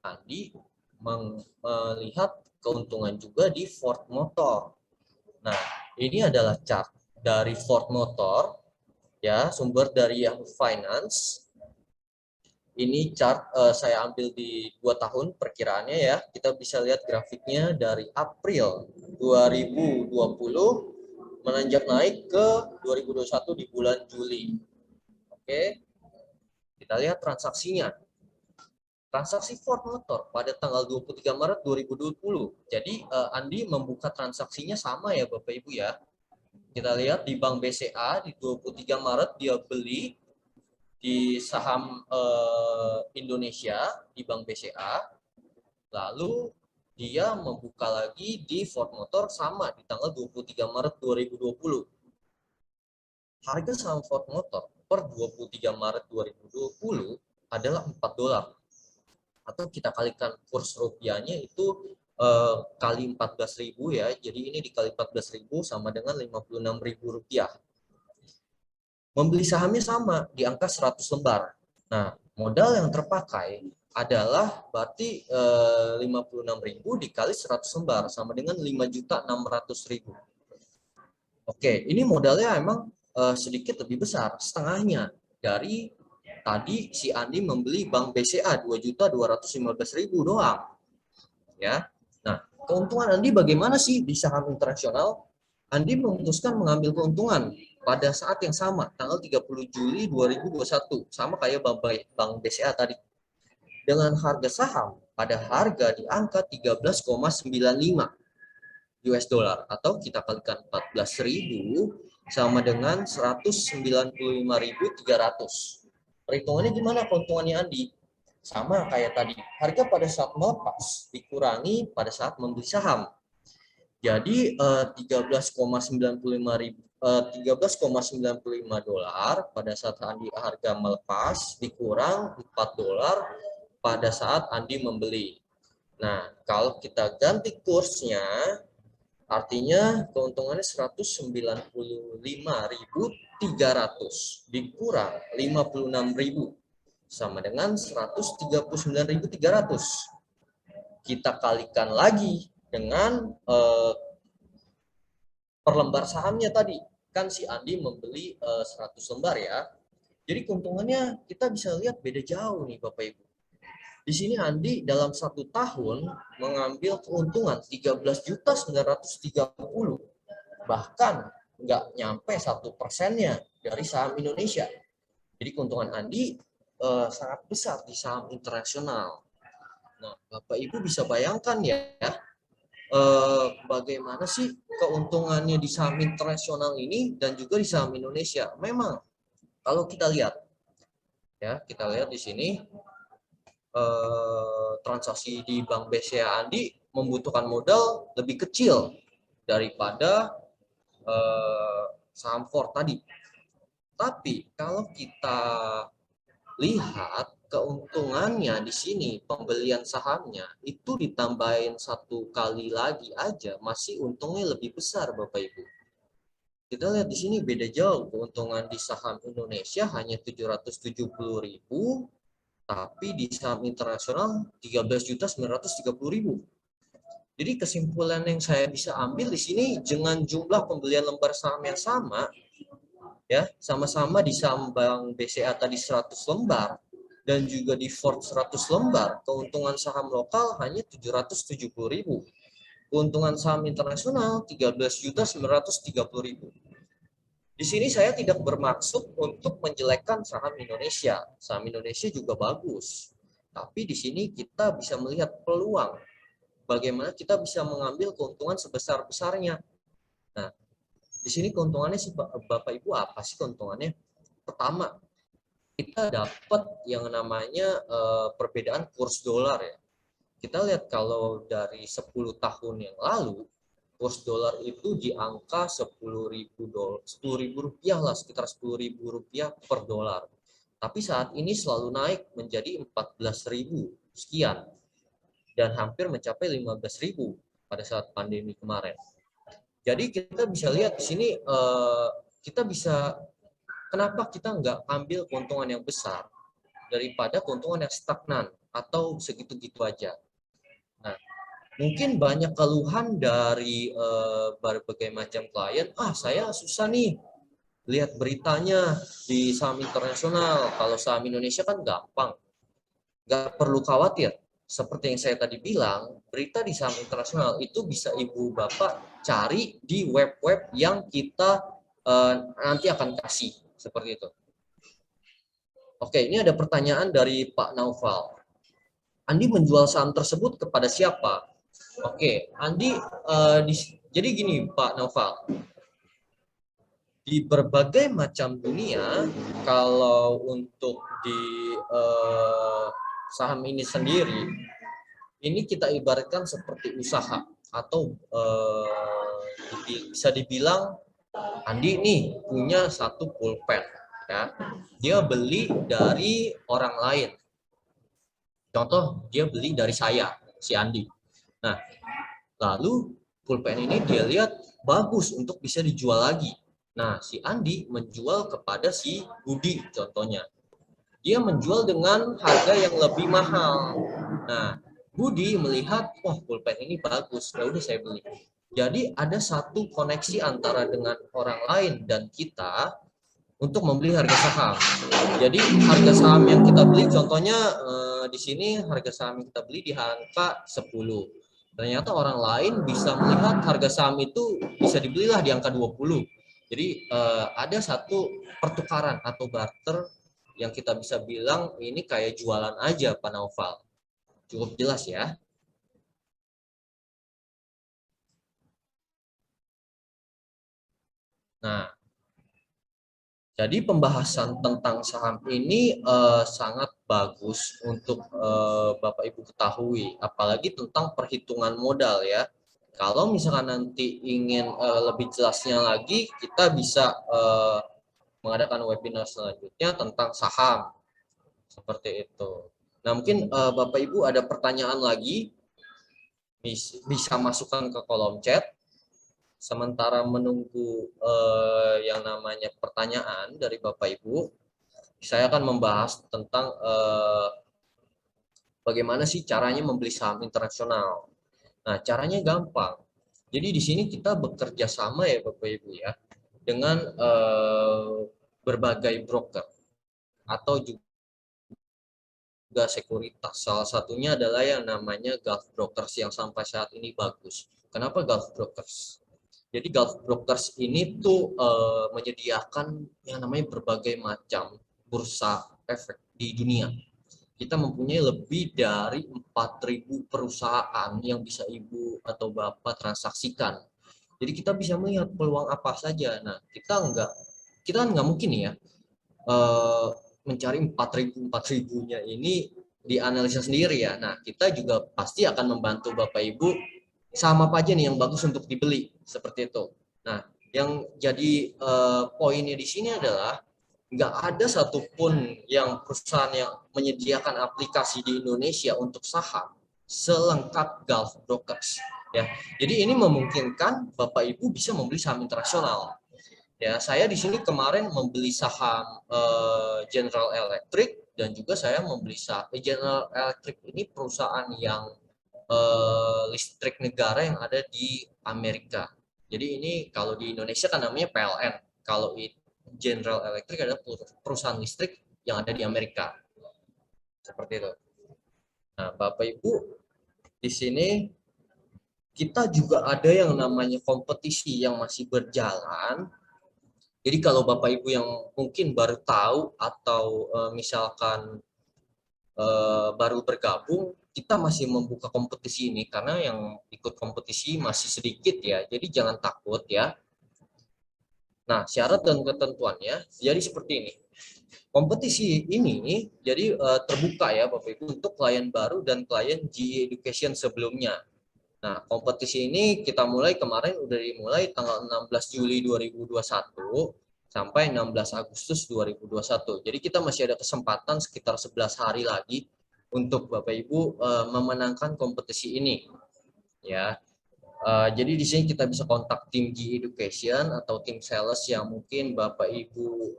Andi melihat keuntungan juga di Ford Motor. Nah, ini adalah chart dari Ford Motor, ya, sumber dari Yahoo Finance. Ini chart saya ambil di 2 tahun perkiraannya ya. Kita bisa lihat grafiknya dari April 2020 menanjak naik ke 2021 di bulan Juli. Oke. Kita lihat transaksinya. Transaksi Ford Motor pada tanggal 23 Maret 2020. Jadi Andi membuka transaksinya sama ya Bapak Ibu ya. Kita lihat di Bank BCA di 23 Maret dia beli di saham Indonesia di Bank BCA, lalu dia membuka lagi di Ford Motor sama di tanggal 23 Maret 2020. Harga saham Ford Motor per 23 Maret 2020 adalah $4. Atau kita kalikan kurs rupiahnya itu kali 14.000 ya. Jadi ini dikali 14.000 sama dengan Rp56.000. Membeli sahamnya sama di angka 100 lembar. Nah, modal yang terpakai adalah berarti 56.000 dikali 100 lembar sama dengan 5.600.000. Oke, ini modalnya emang sedikit lebih besar, setengahnya dari tadi si Andi membeli Bank BCA 2.215.000 doang. Ya. Nah, keuntungan Andi bagaimana sih di saham internasional? Andi memutuskan mengambil keuntungan pada saat yang sama, tanggal 30 Juli 2021, sama kayak Bank BCA tadi. Dengan harga saham pada harga di angka 13,95 US dollar atau kita kalikan 14.000 sama dengan 195.300. Perhitungannya gimana keuntungannya Andi? Sama kayak tadi, harga pada saat melepas dikurangi pada saat membeli saham. Jadi 13,95 dolar pada saat Andi harga melepas dikurang 4 dolar pada saat Andi membeli. Nah, kalau kita ganti kursnya, artinya keuntungannya 195.300 dikurang 56.000 sama dengan 139.300. Kita kalikan lagi dengan per lembar sahamnya tadi. Kan si Andi membeli 100 lembar ya. Jadi keuntungannya kita bisa lihat beda jauh nih Bapak Ibu. Di sini Andi dalam 1 tahun mengambil keuntungan 13.930, bahkan nggak nyampe 1%-nya dari saham Indonesia. Jadi keuntungan Andi sangat besar di saham internasional. Nah, Bapak Ibu bisa bayangkan ya, bagaimana sih keuntungannya di saham internasional ini dan juga di saham Indonesia. Memang kalau kita lihat, ya kita lihat di sini. Transaksi di Bank BCA Andi membutuhkan modal lebih kecil daripada saham Ford tadi. Tapi kalau kita lihat keuntungannya di sini, pembelian sahamnya itu ditambahin 1 kali lagi aja masih untungnya lebih besar Bapak Ibu. Kita lihat di sini beda jauh, keuntungan di saham Indonesia hanya 770.000. Tapi di saham internasional 13.930.000. Jadi kesimpulan yang saya bisa ambil di sini dengan jumlah pembelian lembar saham yang sama, ya sama-sama di saham Bank BCA tadi 100 lembar dan juga di Ford 100 lembar, keuntungan saham lokal hanya 770.000. Keuntungan saham internasional 13.930.000. Di sini saya tidak bermaksud untuk menjelekkan saham Indonesia. Saham Indonesia juga bagus. Tapi di sini kita bisa melihat peluang. Bagaimana kita bisa mengambil keuntungan sebesar-besarnya. Nah, di sini keuntungannya sih Bapak Ibu apa sih keuntungannya? Pertama, kita dapat yang namanya perbedaan kurs dolar ya. Kita lihat kalau dari 10 tahun yang lalu, kurs dolar itu di angka 10.000 rupiah lah, sekitar 10.000 rupiah per dolar. Tapi saat ini selalu naik menjadi 14.000 sekian dan hampir mencapai 15.000 pada saat pandemi kemarin. Jadi kita bisa lihat di sini kita bisa kenapa kita nggak ambil keuntungan yang besar daripada keuntungan yang stagnan atau segitu-gitu aja. Nah, mungkin banyak keluhan dari berbagai macam klien, saya susah nih lihat beritanya di saham internasional, kalau saham Indonesia kan gampang, nggak perlu khawatir. Seperti yang saya tadi bilang, berita di saham internasional itu bisa Ibu Bapak cari di web-web yang kita nanti akan kasih, seperti itu. Oke, ini ada pertanyaan dari Pak Naufal. Andi menjual saham tersebut kepada siapa? Oke, Andi, jadi gini Pak Naufal, di berbagai macam dunia, kalau untuk di saham ini sendiri, ini kita ibaratkan seperti usaha atau bisa dibilang Andi nih punya satu pulpen, ya, dia beli dari orang lain. Contoh, dia beli dari saya, si Andi. Nah, lalu pulpen ini dia lihat bagus untuk bisa dijual lagi. Nah, si Andi menjual kepada si Budi contohnya. dia menjual dengan harga yang lebih mahal. Nah, Budi melihat, wah pulpen ini bagus, ya udah saya beli. Jadi ada satu koneksi antara dengan orang lain dan kita untuk membeli harga saham. Jadi harga saham yang kita beli, contohnya di sini harga saham yang kita beli di angka 10. Ternyata orang lain bisa melihat harga saham itu bisa dibelilah di angka 20. Jadi ada satu pertukaran atau barter yang kita bisa bilang ini kayak jualan aja, Pak Naufal. Cukup jelas ya. Nah, jadi pembahasan tentang saham ini sangat bagus untuk Bapak Ibu ketahui, apalagi tentang perhitungan modal ya. Kalau misalkan nanti ingin lebih jelasnya lagi, kita bisa mengadakan webinar selanjutnya tentang saham seperti itu. Nah, mungkin Bapak Ibu ada pertanyaan lagi, bisa masukkan ke kolom chat. Sementara menunggu yang namanya pertanyaan dari Bapak Ibu, saya akan membahas tentang bagaimana sih caranya membeli saham internasional. Nah, caranya gampang. Jadi di sini kita bekerja sama ya Bapak Ibu ya, dengan berbagai broker atau juga sekuritas. Salah satunya adalah yang namanya Gulf Brokers yang sampai saat ini bagus. Kenapa Gulf Brokers? Jadi Gulf Brokers ini tuh menyediakan yang namanya berbagai macam bursa efek di dunia. Kita mempunyai lebih dari 4.000 perusahaan yang bisa Ibu atau Bapak transaksikan. Jadi kita bisa melihat peluang apa saja. Nah, kita nggak mungkin ya eh, mencari 4.000-4.000-nya ini dianalisa sendiri ya. Nah, kita juga pasti akan membantu Bapak Ibu sama apa aja nih yang bagus untuk dibeli seperti itu. Nah, yang jadi poinnya di sini adalah nggak ada satupun yang perusahaan yang menyediakan aplikasi di Indonesia untuk saham selengkap Gulf Brokers ya. Jadi ini memungkinkan Bapak Ibu bisa membeli saham internasional. Ya, saya di sini kemarin membeli saham General Electric dan juga saya membeli saham General Electric ini perusahaan yang listrik negara yang ada di Amerika. Jadi ini kalau di Indonesia kan namanya PLN. Kalau General Electric adalah perusahaan listrik yang ada di Amerika. Seperti itu. Nah, Bapak Ibu, di sini kita juga ada yang namanya kompetisi yang masih berjalan. Jadi kalau Bapak Ibu yang mungkin baru tahu atau misalkan baru bergabung, kita masih membuka kompetisi ini karena yang ikut kompetisi masih sedikit ya. Jadi jangan takut ya. Nah, syarat dan ketentuannya jadi seperti ini. Kompetisi ini jadi terbuka ya Bapak Ibu untuk klien baru dan klien GE Education sebelumnya. Nah, kompetisi ini kita mulai kemarin udah dimulai tanggal 16 Juli 2021 sampai 16 Agustus 2021. Jadi kita masih ada kesempatan sekitar 11 hari lagi untuk Bapak Ibu memenangkan kompetisi ini. Ya. Jadi di sini kita bisa kontak tim G Education atau tim sales yang mungkin Bapak Ibu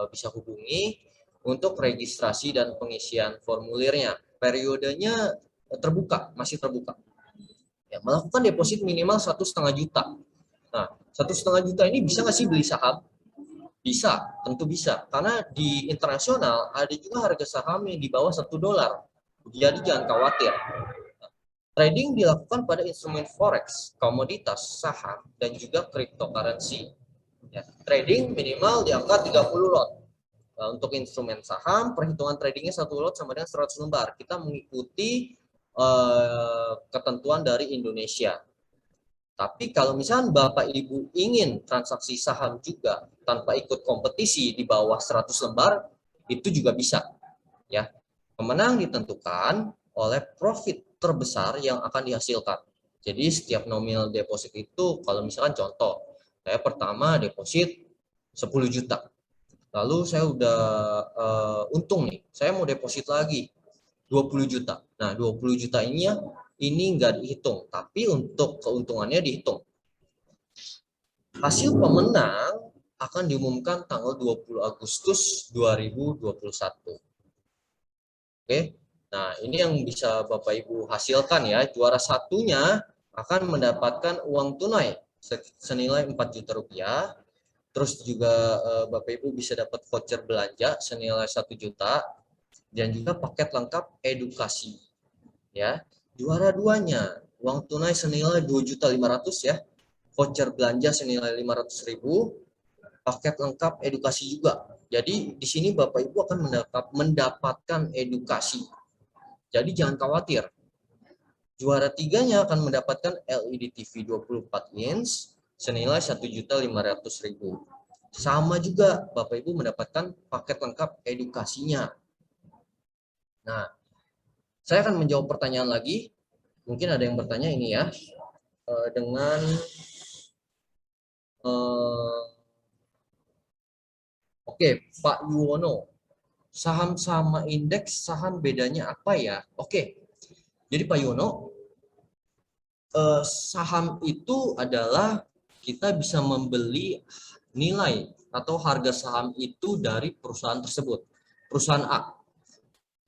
bisa hubungi untuk registrasi dan pengisian formulirnya. Periodenya terbuka, masih terbuka. Ya, melakukan deposit minimal 1,5 juta. Nah, 1,5 juta ini bisa nggak sih beli saham? Bisa, tentu bisa. Karena di internasional ada juga harga saham yang di bawah $1. Jadi jangan khawatir. Trading dilakukan pada instrumen forex, komoditas, saham, dan juga cryptocurrency. Ya, trading minimal di angka 30 lot. Untuk instrumen saham, perhitungan tradingnya 1 lot sama dengan 100 lembar. Kita mengikuti ketentuan dari Indonesia. Tapi kalau misalnya Bapak Ibu ingin transaksi saham juga tanpa ikut kompetisi di bawah 100 lembar, itu juga bisa. Ya, pemenang ditentukan oleh profit terbesar yang akan dihasilkan. Jadi setiap nominal deposit itu, kalau misalkan contoh, saya pertama deposit 10 juta. Lalu saya udah untung nih, saya mau deposit lagi 20 juta. Nah, 20 juta ini nggak dihitung, tapi untuk keuntungannya dihitung. Hasil pemenang akan diumumkan tanggal 20 Agustus 2021. Oke. Nah, ini yang bisa Bapak Ibu hasilkan ya. Juara satunya akan mendapatkan uang tunai senilai 4 juta rupiah. Terus juga Bapak Ibu bisa dapat voucher belanja senilai 1 juta dan juga paket lengkap edukasi ya. Juara duanya uang tunai senilai 2.500.000 ya. Voucher belanja senilai 500.000, paket lengkap edukasi juga. Jadi di sini Bapak Ibu akan mendapatkan edukasi. Jadi jangan khawatir. Juara tiganya akan mendapatkan LED TV 24 inch senilai 1.500.000. Sama juga Bapak Ibu mendapatkan paket lengkap edukasinya. Nah, saya akan menjawab pertanyaan lagi. Mungkin ada yang bertanya ini ya, dengan oke, Pak Yuwono, saham sama indeks saham bedanya apa ya? Oke, jadi Pak Yuwono, saham itu adalah kita bisa membeli nilai atau harga saham itu dari perusahaan tersebut, perusahaan A.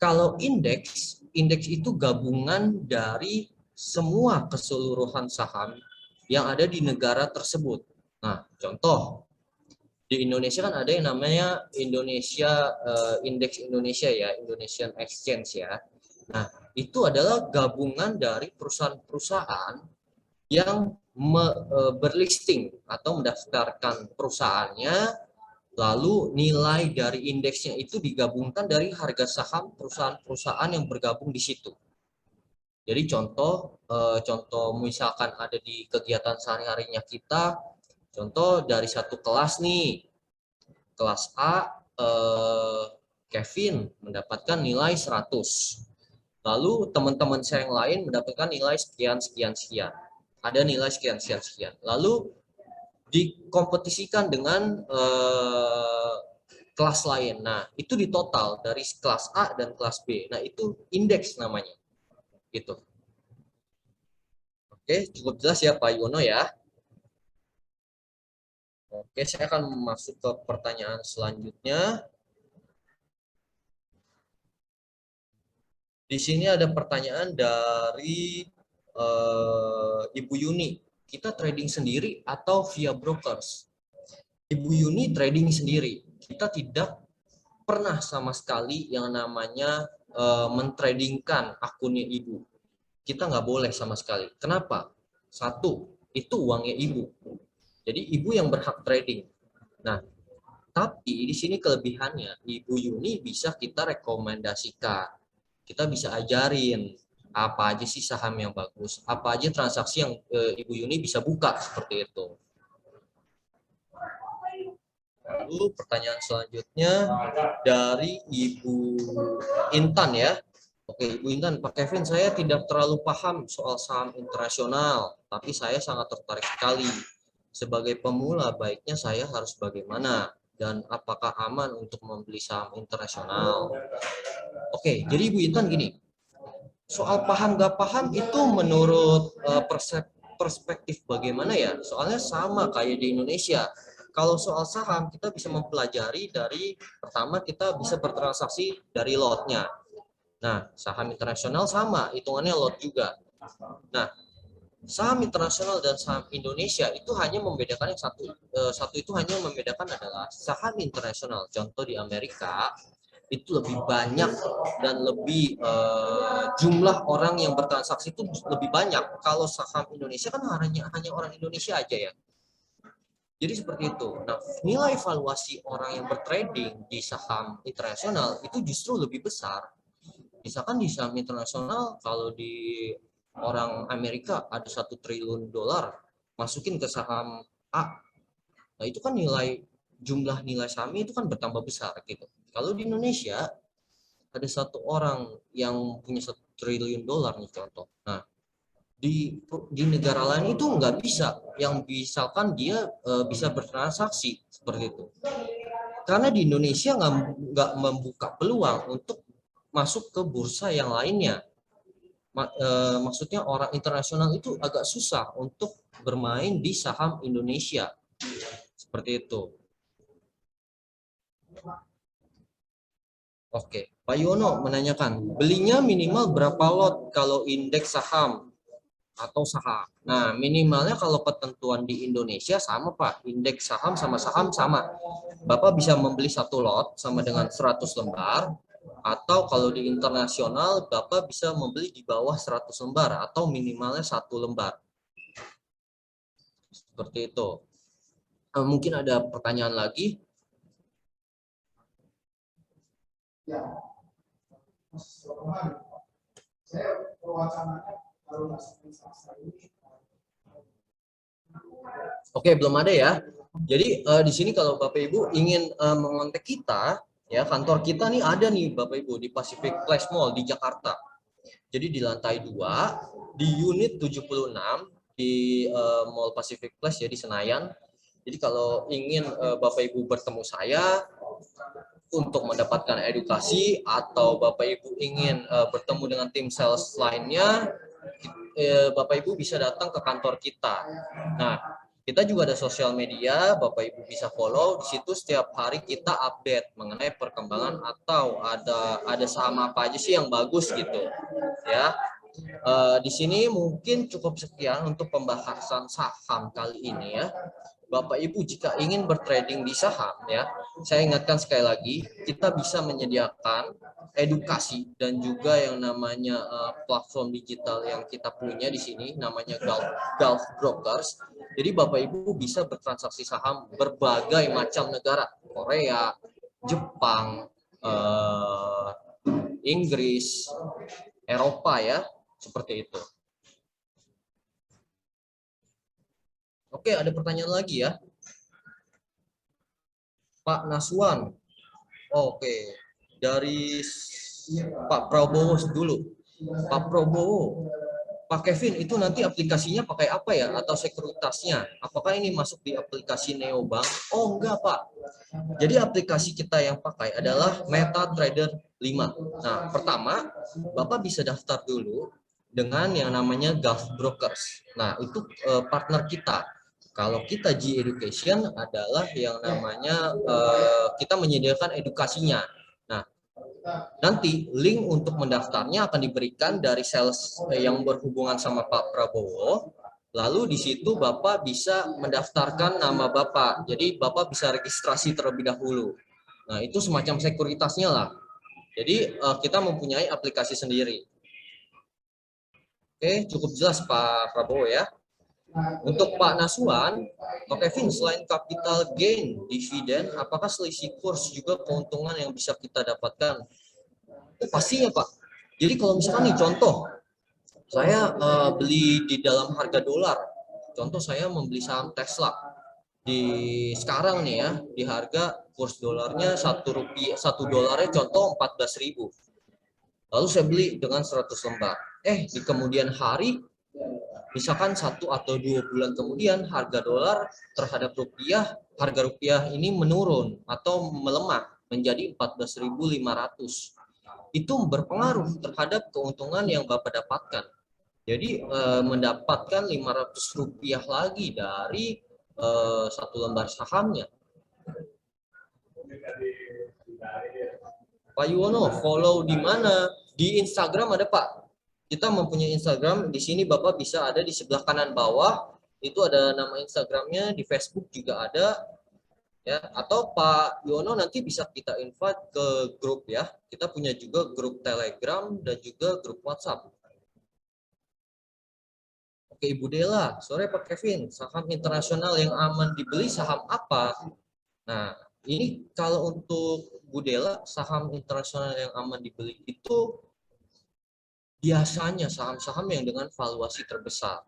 Kalau indeks, indeks itu gabungan dari semua keseluruhan saham yang ada di negara tersebut. Nah, contoh di Indonesia kan ada yang namanya Indonesia Indeks Indonesia ya, Indonesian Exchange ya. Nah, itu adalah gabungan dari perusahaan-perusahaan yang berlisting atau mendaftarkan perusahaannya. Lalu nilai dari indeksnya itu digabungkan dari harga saham perusahaan-perusahaan yang bergabung di situ. Jadi contoh misalkan ada di kegiatan sehari-harinya kita, contoh dari satu kelas nih, kelas A Kevin mendapatkan nilai 100. Lalu teman-teman saya yang lain mendapatkan nilai sekian sekian sekian. Ada nilai sekian sekian sekian. Lalu dikompetisikan dengan kelas lain. Nah, itu di total dari kelas A dan kelas B. Nah, itu indeks namanya. Gitu. Oke, cukup jelas ya Pak Yono ya. Oke, saya akan masuk ke pertanyaan selanjutnya. Di sini ada pertanyaan dari Ibu Yuni. Kita trading sendiri atau via brokers? Ibu Yuni trading sendiri. Kita tidak pernah sama sekali yang namanya mentradingkan akunnya ibu. Kita nggak boleh sama sekali. Kenapa? Satu, itu uangnya ibu. Jadi ibu yang berhak trading. Nah, tapi di sini kelebihannya, Ibu Yuni bisa kita rekomendasikan. Kita bisa ajarin apa aja sih saham yang bagus, apa aja transaksi yang Ibu Yuni bisa buka seperti itu. Lalu pertanyaan selanjutnya dari Ibu Intan ya. Oke, Ibu Intan, Pak Kevin, saya tidak terlalu paham soal saham internasional, tapi saya sangat tertarik sekali. Sebagai pemula, baiknya saya harus bagaimana? Dan apakah aman untuk membeli saham internasional? Oke, jadi Ibu Intan gini, soal paham gak paham itu menurut perspektif bagaimana ya? Soalnya sama kayak di Indonesia. Kalau soal saham kita bisa mempelajari dari pertama kita bisa bertransaksi dari lotnya. Nah, saham internasional sama, hitungannya lot juga. Nah, saham internasional dan saham Indonesia itu hanya membedakan yang satu. Satu itu hanya membedakan adalah saham internasional. Contoh di Amerika itu lebih banyak dan lebih jumlah orang yang bertransaksi itu lebih banyak. Kalau saham Indonesia kan hanya orang Indonesia aja ya. Jadi seperti itu. Nah, nilai valuasi orang yang bertrading di saham internasional itu justru lebih besar. Misalkan di saham internasional, kalau di orang Amerika ada 1 triliun dolar masukin ke saham A, nah itu kan jumlah nilai sahamnya itu kan bertambah besar gitu. Kalau di Indonesia ada satu orang yang punya 1 triliun dolar nih contoh. Nah, di negara lain itu nggak bisa, yang misalkan dia bisa bertransaksi seperti itu. Karena di Indonesia nggak membuka peluang untuk masuk ke bursa yang lainnya. Maksudnya orang internasional itu agak susah untuk bermain di saham Indonesia. Seperti itu. Oke, Pak Yono menanyakan, belinya minimal berapa lot kalau indeks saham atau saham? Nah, minimalnya kalau ketentuan di Indonesia sama Pak, indeks saham sama. Bapak bisa membeli satu lot sama dengan 100 lembar, atau kalau di internasional Bapak bisa membeli di bawah 100 lembar atau minimalnya satu lembar. Seperti itu. Mungkin ada pertanyaan lagi? Ya, Oke, belum ada ya. Jadi di sini kalau Bapak Ibu ingin mengontak kita, ya kantor kita nih ada nih Bapak Ibu di Pacific Place Mall di Jakarta. Jadi di lantai 2 di unit 76 di Mall Pacific Place ya di Senayan. Jadi kalau ingin Bapak Ibu bertemu saya untuk mendapatkan edukasi atau Bapak Ibu ingin bertemu dengan tim sales lainnya, Bapak Ibu bisa datang ke kantor kita. Nah, kita juga ada sosial media, Bapak Ibu bisa follow. Di situ setiap hari kita update mengenai perkembangan atau ada saham apa aja sih yang bagus gitu. Ya. Di sini mungkin cukup sekian untuk pembahasan saham kali ini ya. Bapak Ibu jika ingin bertrading di saham ya, saya ingatkan sekali lagi, kita bisa menyediakan edukasi dan juga yang namanya platform digital yang kita punya di sini namanya Gulf Brokers. Jadi Bapak Ibu bisa bertransaksi saham berbagai macam negara, Korea, Jepang, Inggris, Eropa ya, seperti itu. Oke, ada pertanyaan lagi ya. Pak Naswan. Oke, dari Pak Prabowo dulu. Pak Prabowo, Pak Kevin itu nanti aplikasinya pakai apa ya? Atau sekuritasnya? Apakah ini masuk di aplikasi Neobank? Oh enggak Pak. Jadi aplikasi kita yang pakai adalah MetaTrader 5. Nah, pertama, Bapak bisa daftar dulu dengan yang namanya Gulf Brokers. Nah, itu partner kita. Kalau kita G Education adalah yang namanya kita menyediakan edukasinya. Nah, nanti link untuk mendaftarnya akan diberikan dari sales yang berhubungan sama Pak Prabowo. Lalu di situ Bapak bisa mendaftarkan nama Bapak. Jadi Bapak bisa registrasi terlebih dahulu. Nah, itu semacam sekuritasnya lah. Jadi kita mempunyai aplikasi sendiri. Oke, cukup jelas Pak Prabowo ya. Untuk Pak Naswan, Pak Kevin, selain capital gain, dividen, apakah selisih kurs juga keuntungan yang bisa kita dapatkan? Pastinya Pak. Jadi kalau misalkan nih contoh, saya beli di dalam harga dolar. Contoh saya membeli saham Tesla di sekarang nih ya, di harga kurs dolarnya satu dolarnya contoh 14.000. Lalu saya beli dengan 100 lembar. Di kemudian hari misalkan 1 atau 2 bulan kemudian harga dolar terhadap rupiah, harga rupiah ini menurun atau melemah menjadi 14.500. Itu berpengaruh terhadap keuntungan yang Bapak dapatkan. Jadi mendapatkan 500 rupiah lagi dari satu lembar sahamnya. Pak Yuwono, follow di mana? Di Instagram ada Pak. Kita mempunyai Instagram, di sini Bapak bisa ada di sebelah kanan bawah, itu ada nama Instagramnya, di Facebook juga ada, ya. Atau Pak Yono nanti bisa kita invite ke grup ya. Kita punya juga grup Telegram dan juga grup WhatsApp. Oke Ibu Dela, sore Pak Kevin, saham internasional yang aman dibeli saham apa? Nah, ini kalau untuk Bu Dela, saham internasional yang aman dibeli itu biasanya saham-saham yang dengan valuasi terbesar.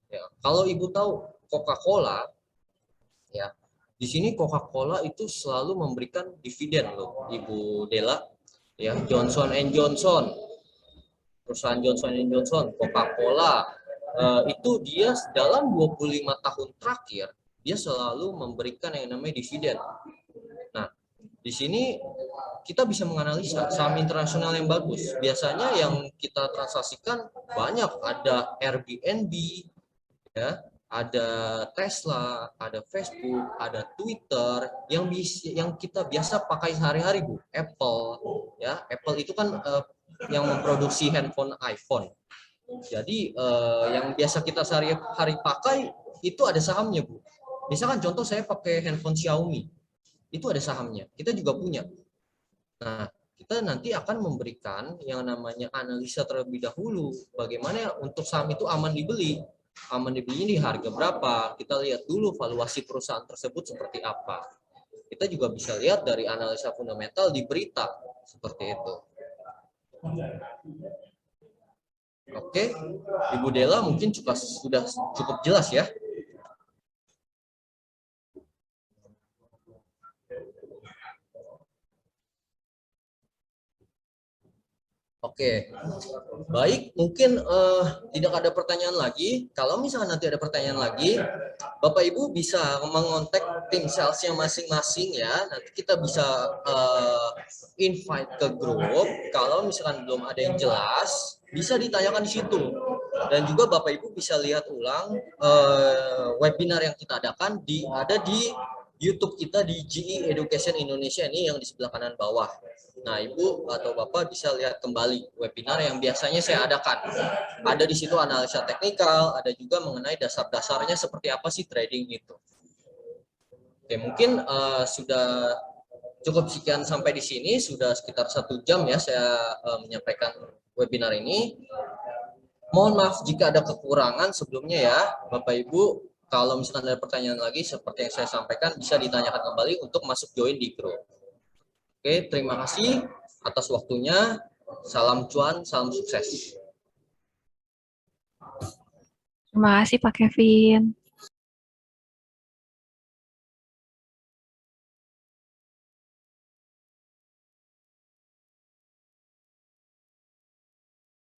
Ya, kalau Ibu tahu Coca-Cola, ya di sini Coca-Cola itu selalu memberikan dividen loh, Ibu Dela. Ya, Johnson Johnson, perusahaan Johnson Johnson, Coca-Cola, itu dia dalam 25 tahun terakhir dia selalu memberikan yang namanya dividen. Nah, di sini kita bisa menganalisa saham internasional yang bagus. Biasanya yang kita transaksikan banyak, ada Airbnb, ya, ada Tesla, ada Facebook, ada Twitter yang kita biasa pakai sehari-hari, Bu. Apple, ya. Apple itu kan yang memproduksi handphone iPhone. Jadi yang biasa kita sehari-hari pakai itu ada sahamnya, Bu. Misalkan contoh saya pakai handphone Xiaomi, itu ada sahamnya. Kita juga punya. Nah, kita nanti akan memberikan yang namanya analisa terlebih dahulu. Bagaimana untuk saham itu aman dibeli. Aman dibelinya di harga berapa. Kita lihat dulu valuasi perusahaan tersebut seperti apa. Kita juga bisa lihat dari analisa fundamental di berita. Seperti itu. Oke, Ibu Della mungkin sudah cukup jelas ya. Oke, baik. Mungkin tidak ada pertanyaan lagi. Kalau misalnya nanti ada pertanyaan lagi, Bapak Ibu bisa mengontak tim salesnya masing-masing ya. Nanti kita bisa invite ke grup. Kalau misalkan belum ada yang jelas, bisa ditanyakan di situ. Dan juga Bapak Ibu bisa lihat ulang webinar yang kita adakan ada di YouTube kita di GE Education Indonesia ini yang di sebelah kanan bawah. Nah, Ibu atau Bapak bisa lihat kembali webinar yang biasanya saya adakan. Ada di situ analisa teknikal, ada juga mengenai dasar-dasarnya seperti apa sih trading itu. Oke, mungkin sudah cukup sekian sampai di sini, sudah sekitar 1 jam ya saya menyampaikan webinar ini. Mohon maaf jika ada kekurangan sebelumnya ya, Bapak Ibu. Kalau misalkan ada pertanyaan lagi, seperti yang saya sampaikan, bisa ditanyakan kembali untuk masuk join di grup. Oke, terima kasih atas waktunya. Salam cuan, salam sukses. Terima kasih Pak Kevin.